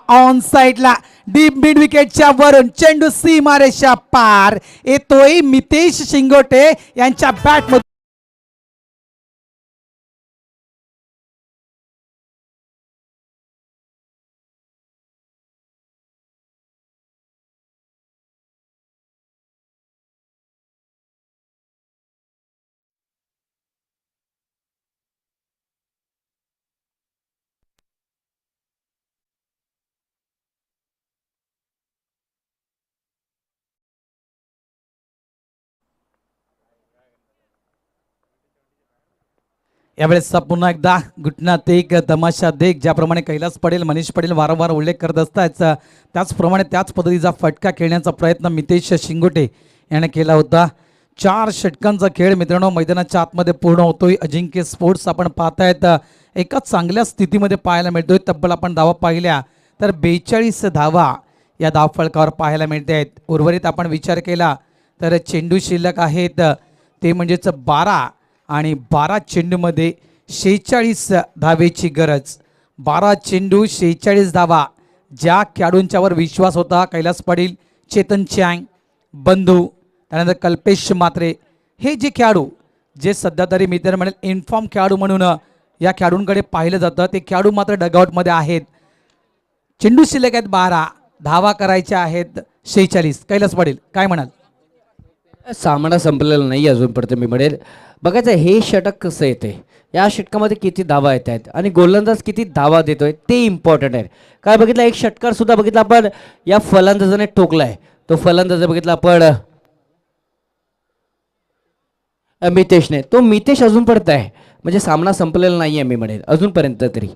ऑन साइडला डीप मिड विकेटच्या वरून चेंडू सीमारेषा पार. येतोय मितेश शिंगोटे यांच्या बॅटमध्ये. यावेळेस पुन्हा एकदा घुटण्यात एक तमाशा देख. ज्याप्रमाणे कैलास पटेल, मनीष पटेल वारंवार उल्लेख करत असतात, त्याचप्रमाणे त्याच पद्धतीचा फटका खेळण्याचा प्रयत्न मितेश शिंगोटे याने केला होता. 4 षटकांचा खेळ मित्रांनो मैदानाच्या आतमध्ये पूर्ण होतोय. अजिंक्य स्पोर्ट्स आपण पाहतायत एका चांगल्या स्थितीमध्ये पाहायला मिळतोय. तब्बल आपण धावा पाहिल्या तर 42 धावा या धावफलकावर पाहायला मिळत आहेत. उर्वरित आपण विचार केला तर चेंडू शिल्लक आहेत ते म्हणजेच 12 आणि 12 चेंडूमध्ये 46 धावेची गरज. 12 चेंडू 46 धावा. ज्या खेळाडूंच्यावर विश्वास होता, कैलास पाटील, चेतन चँग, बंधू, त्यानंतर कल्पेश मात्रे, हे जे खेळाडू जे सध्या तरी मी तर म्हणेल इन्फॉर्म खेळाडू म्हणून या खेळाडूंकडे पाहिलं जातं, ते खेळाडू मात्र डगआउटमध्ये आहेत. चेंडू शिल्लक आहेत 12, धावा करायच्या आहेत 46. कैलास पाटील काय म्हणाल? सामना संपलेला नाही अजून पर्यंत मी म्हणेल. बघायचं हे षटक कसं येते, या षटकामध्ये किती धावा येत आहेत आणि गोलंदाज किती धावा देतोय ते इम्पॉर्टंट आहे. काय बघितलं, एक षटकार सुद्धा बघितला आपण या फलंदाजाने ठोकलाय. तो फलंदाज बघितला आपण मितेशने, तो मितेश अजून पडत आहे. म्हणजे सामना संपलेला नाही आहे मी म्हणेल अजूनपर्यंत तरी.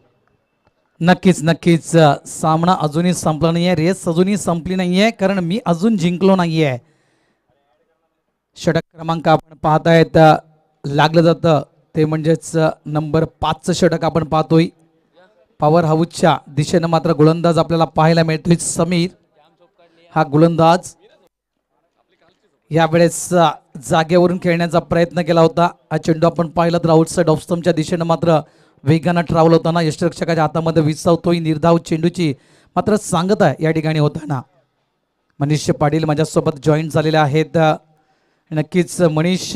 नक्कीच नक्कीच सामना अजूनही संपला नाही आहे, रेस अजूनही संपली नाही आहे, कारण मी अजून जिंकलो नाही आहे. षटक क्रमांक आपण पाहतायत लागलं जातं ते म्हणजेच नंबर 5चं षटक आपण पाहतोय. पॉवर हाऊसच्या दिशेनं मात्र गोलंदाज आपल्याला पाहायला मिळतोय समीर. हा गोलंदाज यावेळेस जागेवरून खेळण्याचा प्रयत्न केला होता. हा चेंडू आपण पाहिला तर आउटसाइड ऑफ स्टंपच्या दिशेनं मात्र वेगानं ट्रॅव्हल होताना यष्टिरक्षकाच्या हातामध्ये विसावतोय. निर्धाव चेंडूची मात्र सांगत आहे या ठिकाणी होताना मनीष पाटील माझ्यासोबत जॉईन झालेले आहेत. नक्कीच मनीष,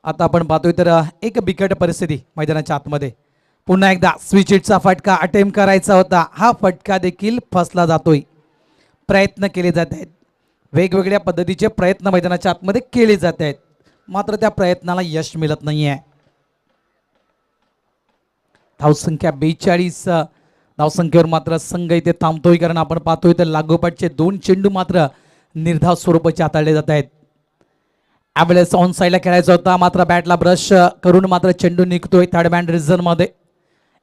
आता आपण पाहतोय तर एक बिकट परिस्थिती मैदानाच्या आतमध्ये. पुन्हा एकदा स्विच हिटचा फटका अटेम्प्ट करायचा होता, हा फटका देखील फसला जातोय. प्रयत्न केले जात आहेत, वेगवेगळ्या पद्धतीचे प्रयत्न मैदानाच्या आतमध्ये केले जात आहेत, मात्र त्या प्रयत्नाला यश मिळत नाहीये. धावसंख्या 42. धावसंख्येवर मात्र संघ इथे थांबतोय, कारण आपण पाहतोय तर लागोपाठचे 2 चेंडू मात्र निर्धाव स्वरूपाचे हाताळले जात आहेत. ॲम्ब्युलन्स ऑन साईडला खेळायचा होता, मात्र बॅटला ब्रश करून मात्र चेंडू निघतोय थर्ड मॅन रिझनमध्ये.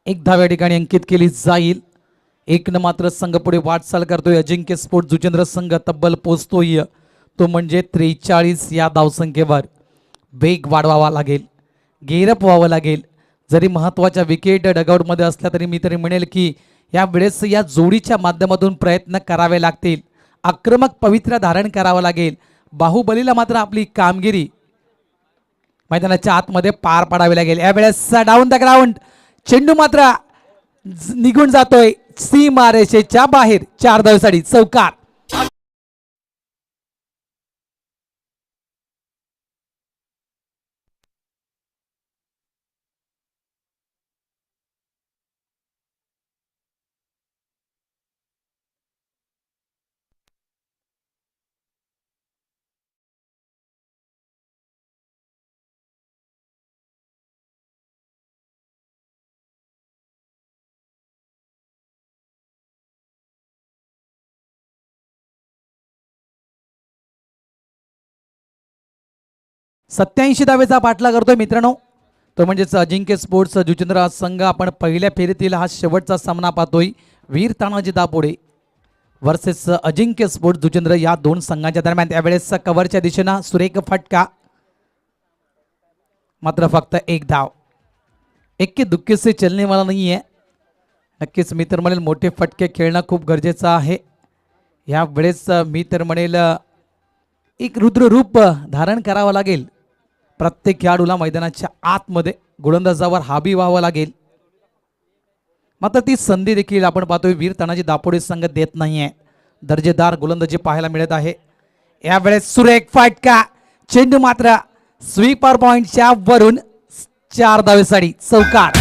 एक धाव या ठिकाणी अंकित केली जाईल. 1 मात्र संघ पुढे वाटचाल करतोय. अजिंक्य स्पोर्ट जुचेंद्र संघ तब्बल पोचतोय तो म्हणजे 43 या धावसंख्येवर. वेग वाढवावा लागेल, गेरअप व्हावं लागेल. जरी महत्त्वाच्या विकेट डगआउटमध्ये असल्या तरी मी तरी म्हणेल की या वेळेस या जोडीच्या माध्यमातून प्रयत्न करावे लागतील, आक्रमक पवित्रा धारण करावं लागेल. बाहुबलीला मात्र आपली कामगिरी मैदानाच्या आतमध्ये पार पाडावी लागेल. यावेळेस डाऊन द ग्राउंड चेंडू मात्र निघून जातोय सीमारेषेच्या बाहेर. 4 धावेसाठी चौकार. सत्याऐंशी धावेचा पाठला करतोय मित्रांनो, तो म्हणजेच अजिंक्य स्पोर्ट्स जुचेंद्र संघ. आपण पहिल्या फेरीतील हा शेवटचा सामना पाहतोय. वीर तानाजी दापोडे वर्सेस अजिंक्य स्पोर्ट्स जुचेंद्र या 2 संघांच्या दरम्यान. त्यावेळेस कव्हरच्या दिशेनं सुरेख फटका, मात्र फक्त 1 धाव. एक्के दुक्के से चलने वाला नाही आहे. नक्कीच मी तर म्हणेल मोठे फटके खेळणं खूप गरजेचं आहे. या वेळेस मी तर म्हणेल एक रुद्र रूप धारण करावं लागेल. प्रत्येक खेळाडूला मैदानाच्या आतमध्ये गोलंदाजावर हाबी व्हावं लागेल, मात्र ती संधी देखील आपण पाहतोय वीर तानाजी दापोडे संघ देत नाहीये. दर्जेदार गोलंदाजी पाहायला मिळत आहे. यावेळेस सुरेख फटका, चेंडू मात्र स्वीपर पॉइंटच्या वरून 4 धावेसाठी चौकार.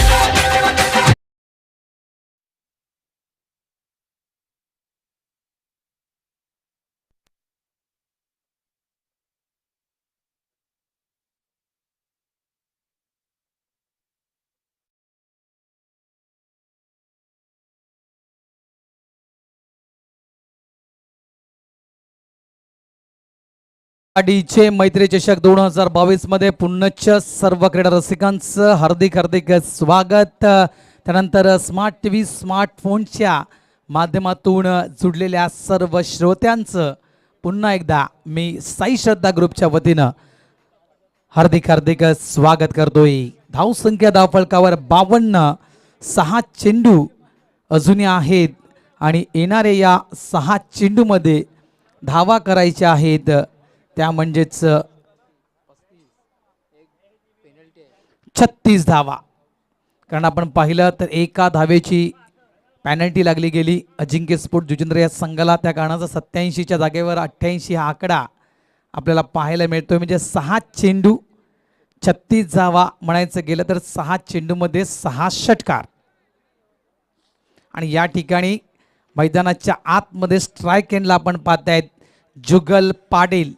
चे मैत्री चषक 2022 मध्ये पुन्हा सर्व क्रीडा रसिकांचं हार्दिक हार्दिक स्वागत. त्यानंतर स्मार्ट टीव्ही स्मार्टफोनच्या माध्यमातून जुडलेल्या सर्व श्रोत्यांचं पुन्हा एकदा मी साई श्रद्धा ग्रुपच्या वतीनं हार्दिक हार्दिक स्वागत करतोय. धावसंख्या धावफलकावर 52. 6 चेंडू अजूनही आहेत आणि येणारे या 6 चेंडूमध्ये धावा करायच्या आहेत, त्या म्हणजेच 36 धावा. कारण आपण पाहिलं तर एका धावेची पॅनल्टी लागली गेली अजिंक्य स्पोर्ट जुचेंद्र या संघाला. त्या कारणाचा 87च्या जागेवर 88 हा आकडा आपल्याला पाहायला मिळतोय. म्हणजे 6 चेंडू 36 धावा म्हणायचं गेलं तर 6 चेंडूमध्ये 6 षटकार. आणि या ठिकाणी मैदानाच्या आतमध्ये स्ट्राईक एंडला आपण पाहतायत जुगल पाटील,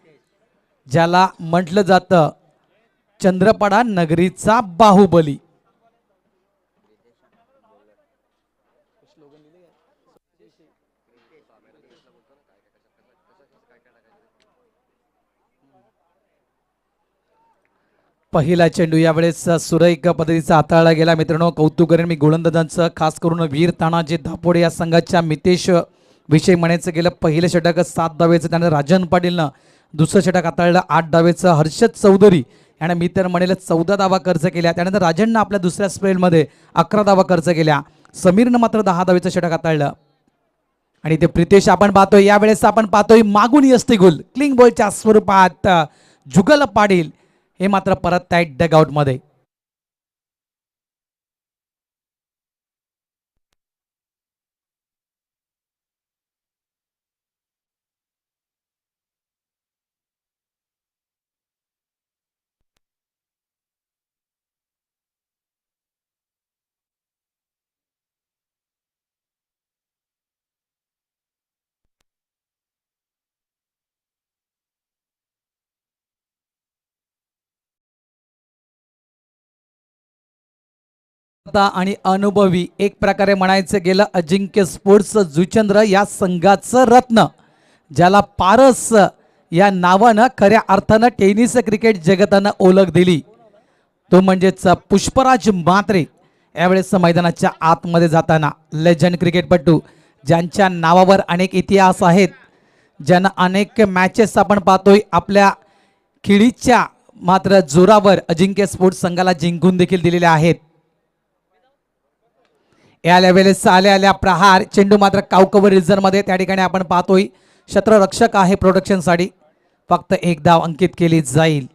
ज्याला म्हटलं जातं चंद्रपाडा नगरीचा बाहुबली. पहिला चेंडू यावेळेस सुरेख पद्धतीचा हाताळला गेला. मित्रांनो, कौतुक करेन मी गोलंदाजांचं, खास करून वीर तानाजी दापोडे या संघाच्या मितेश विषयी म्हणायचं गेलं. पहिलं षटक 7 धावेचं, त्यानंतर राजन पाटीलनं दुसरं षटक हाताळलं 8 धावेचं. हर्षद चौधरी याने मी तर म्हणेल 14 धावा खर्च केल्या. त्यानंतर राजननं आपल्या दुसऱ्या स्पेलमध्ये 11 धावा खर्च केल्या. समीरनं मात्र 10 धावेचं षटक हाताळलं. आणि ते प्रितेश आपण पाहतोय यावेळेस आपण पाहतोय मागून यष्टी गोल क्लिंग बॉलच्या स्वरूपात जुगल पाटील हे मात्र परत आहेत डगआउटमध्ये. आणि अनुभवी एक प्रकारे म्हणायचं गेलं अजिंक्य स्पोर्ट्स जुचंद्र या संघाचं रत्न, ज्याला पारस या नावानं खऱ्या अर्थानं टेनिस क्रिकेट जगतानं ओळख दिली, तो म्हणजेच पुष्पराज म्हात्रे. यावेळेस मैदानाच्या आतमध्ये जाताना लेजंड क्रिकेटपटू ज्यांच्या नावावर अनेक इतिहास आहेत, ज्यांना अनेक मॅचेस आपण पाहतोय आपल्या खिळीच्या मात्र जोरावर अजिंक्य स्पोर्ट्स संघाला जिंकून देखील दिलेले आहेत. या वेळेस आल्या प्रहार चेंडू मात्र कावकवर रिझन मध्ये त्या ठिकाणी आपण पाहतोय क्षेत्ररक्षक आहे प्रोटेक्शनसाठी, फक्त एक धाव अंकित केली जाईल.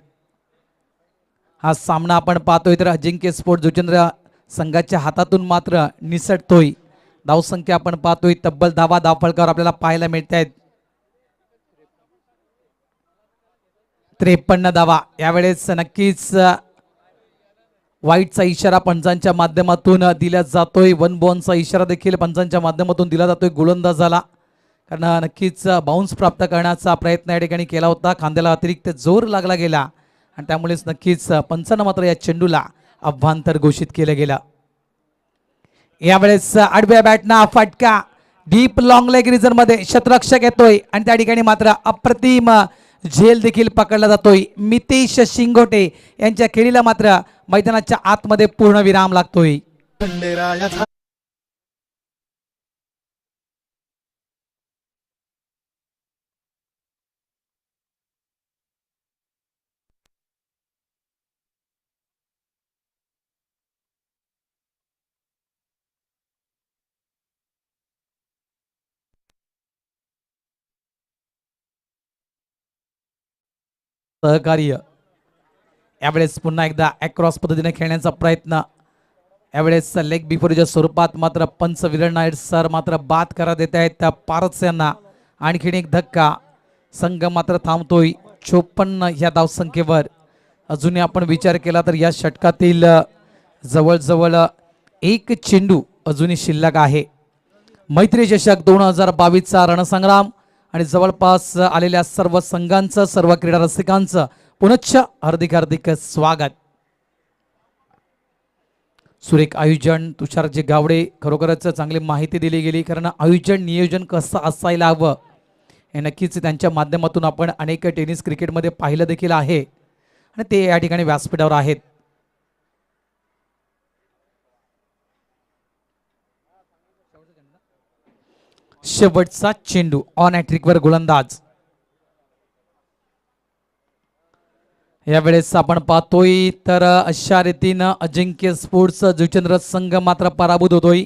हा सामना आपण पाहतोय तर अजिंक्य स्पोर्ट्स जुचंद्र संघाच्या हातातून मात्र निसटतोय. धावसंख्या आपण पाहतोय तब्बल धावफलकावर आपल्याला पाहायला मिळत आहेत 53 धावा. यावेळेस नक्कीच वाईटचा इशारा पंचांच्या माध्यमातून दिला जातोय, वन बॉनचा इशारा देखील पंचांच्या माध्यमातून दिला जातोय गोलंदाजाला, कारण नक्कीच बाउन्स प्राप्त करण्याचा प्रयत्न या ठिकाणी केला होता, खांद्याला अतिरिक्त जोर लागला गेला आणि त्यामुळेच नक्कीच पंचांना मात्र या चेंडूला अभ्यांतर घोषित केलं गेलं. यावेळेस आडव्या बॅटना फटका डीप लॉंग लेग रिझन मध्ये क्षेत्ररक्षक येतोय आणि त्या ठिकाणी मात्र अप्रतिम झेल देखील पकडला जातोय. मितेश शिंगोटे यांच्या खेळीला मात्र मैदानाच्या आतमध्ये पूर्ण विराम लागतोय. सहकार्य यावेळेस पुन्हा एकदा अक्रॉस पद्धतीने खेळण्याचा प्रयत्न, यावेळेस लेग बिफोरच्या स्वरूपात मात्र पंच विरण नाईट सर मात्र बाद करा देत आहेत त्या पारस यांना. आणखीन एक धक्का, संघ मात्र थांबतोय 54 या धावसंख्येवर. अजूनही आपण विचार केला तर या षटकातील जवळजवळ एक चेंडू अजूनही शिल्लक आहे. मैत्री चषक 2022चा रणसंग्राम आणि जवळपास आलेल्या सर्व संघांचं सर्व क्रीडा रसिकांचं पुनश्च हार्दिक स्वागत. सुरेख आयोजन तुषारजी गावडे, खरोखरच चांगली माहिती दिली गेली, कारण आयोजन नियोजन कसं असायला हवं हे नक्कीच त्यांच्या माध्यमातून आपण अनेक टेनिस क्रिकेटमध्ये पाहिलं देखील आहे आणि ते या ठिकाणी व्यासपीठावर आहेत. शेवटचा चेंडू ऑन हॅट्रिकवर गोलंदाज. यावेळेस आपण पाहतोय तर अशा रीतीनं अजिंक्य स्पोर्ट्स जुचंद्र संघ मात्र पराभूत होतोय.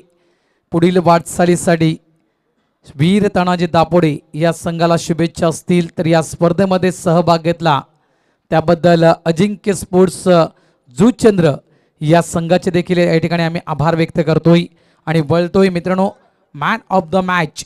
पुढील वाटचालीसाठी वीर तानाजी दापोडे या संघाला शुभेच्छा असतील, तर या स्पर्धेमध्ये सहभाग घेतला त्याबद्दल अजिंक्य स्पोर्ट्स जुचंद्र या संघाचे देखील या ठिकाणी आम्ही आभार व्यक्त करतोय आणि वळतोय मित्रांनो मॅन ऑफ द मॅच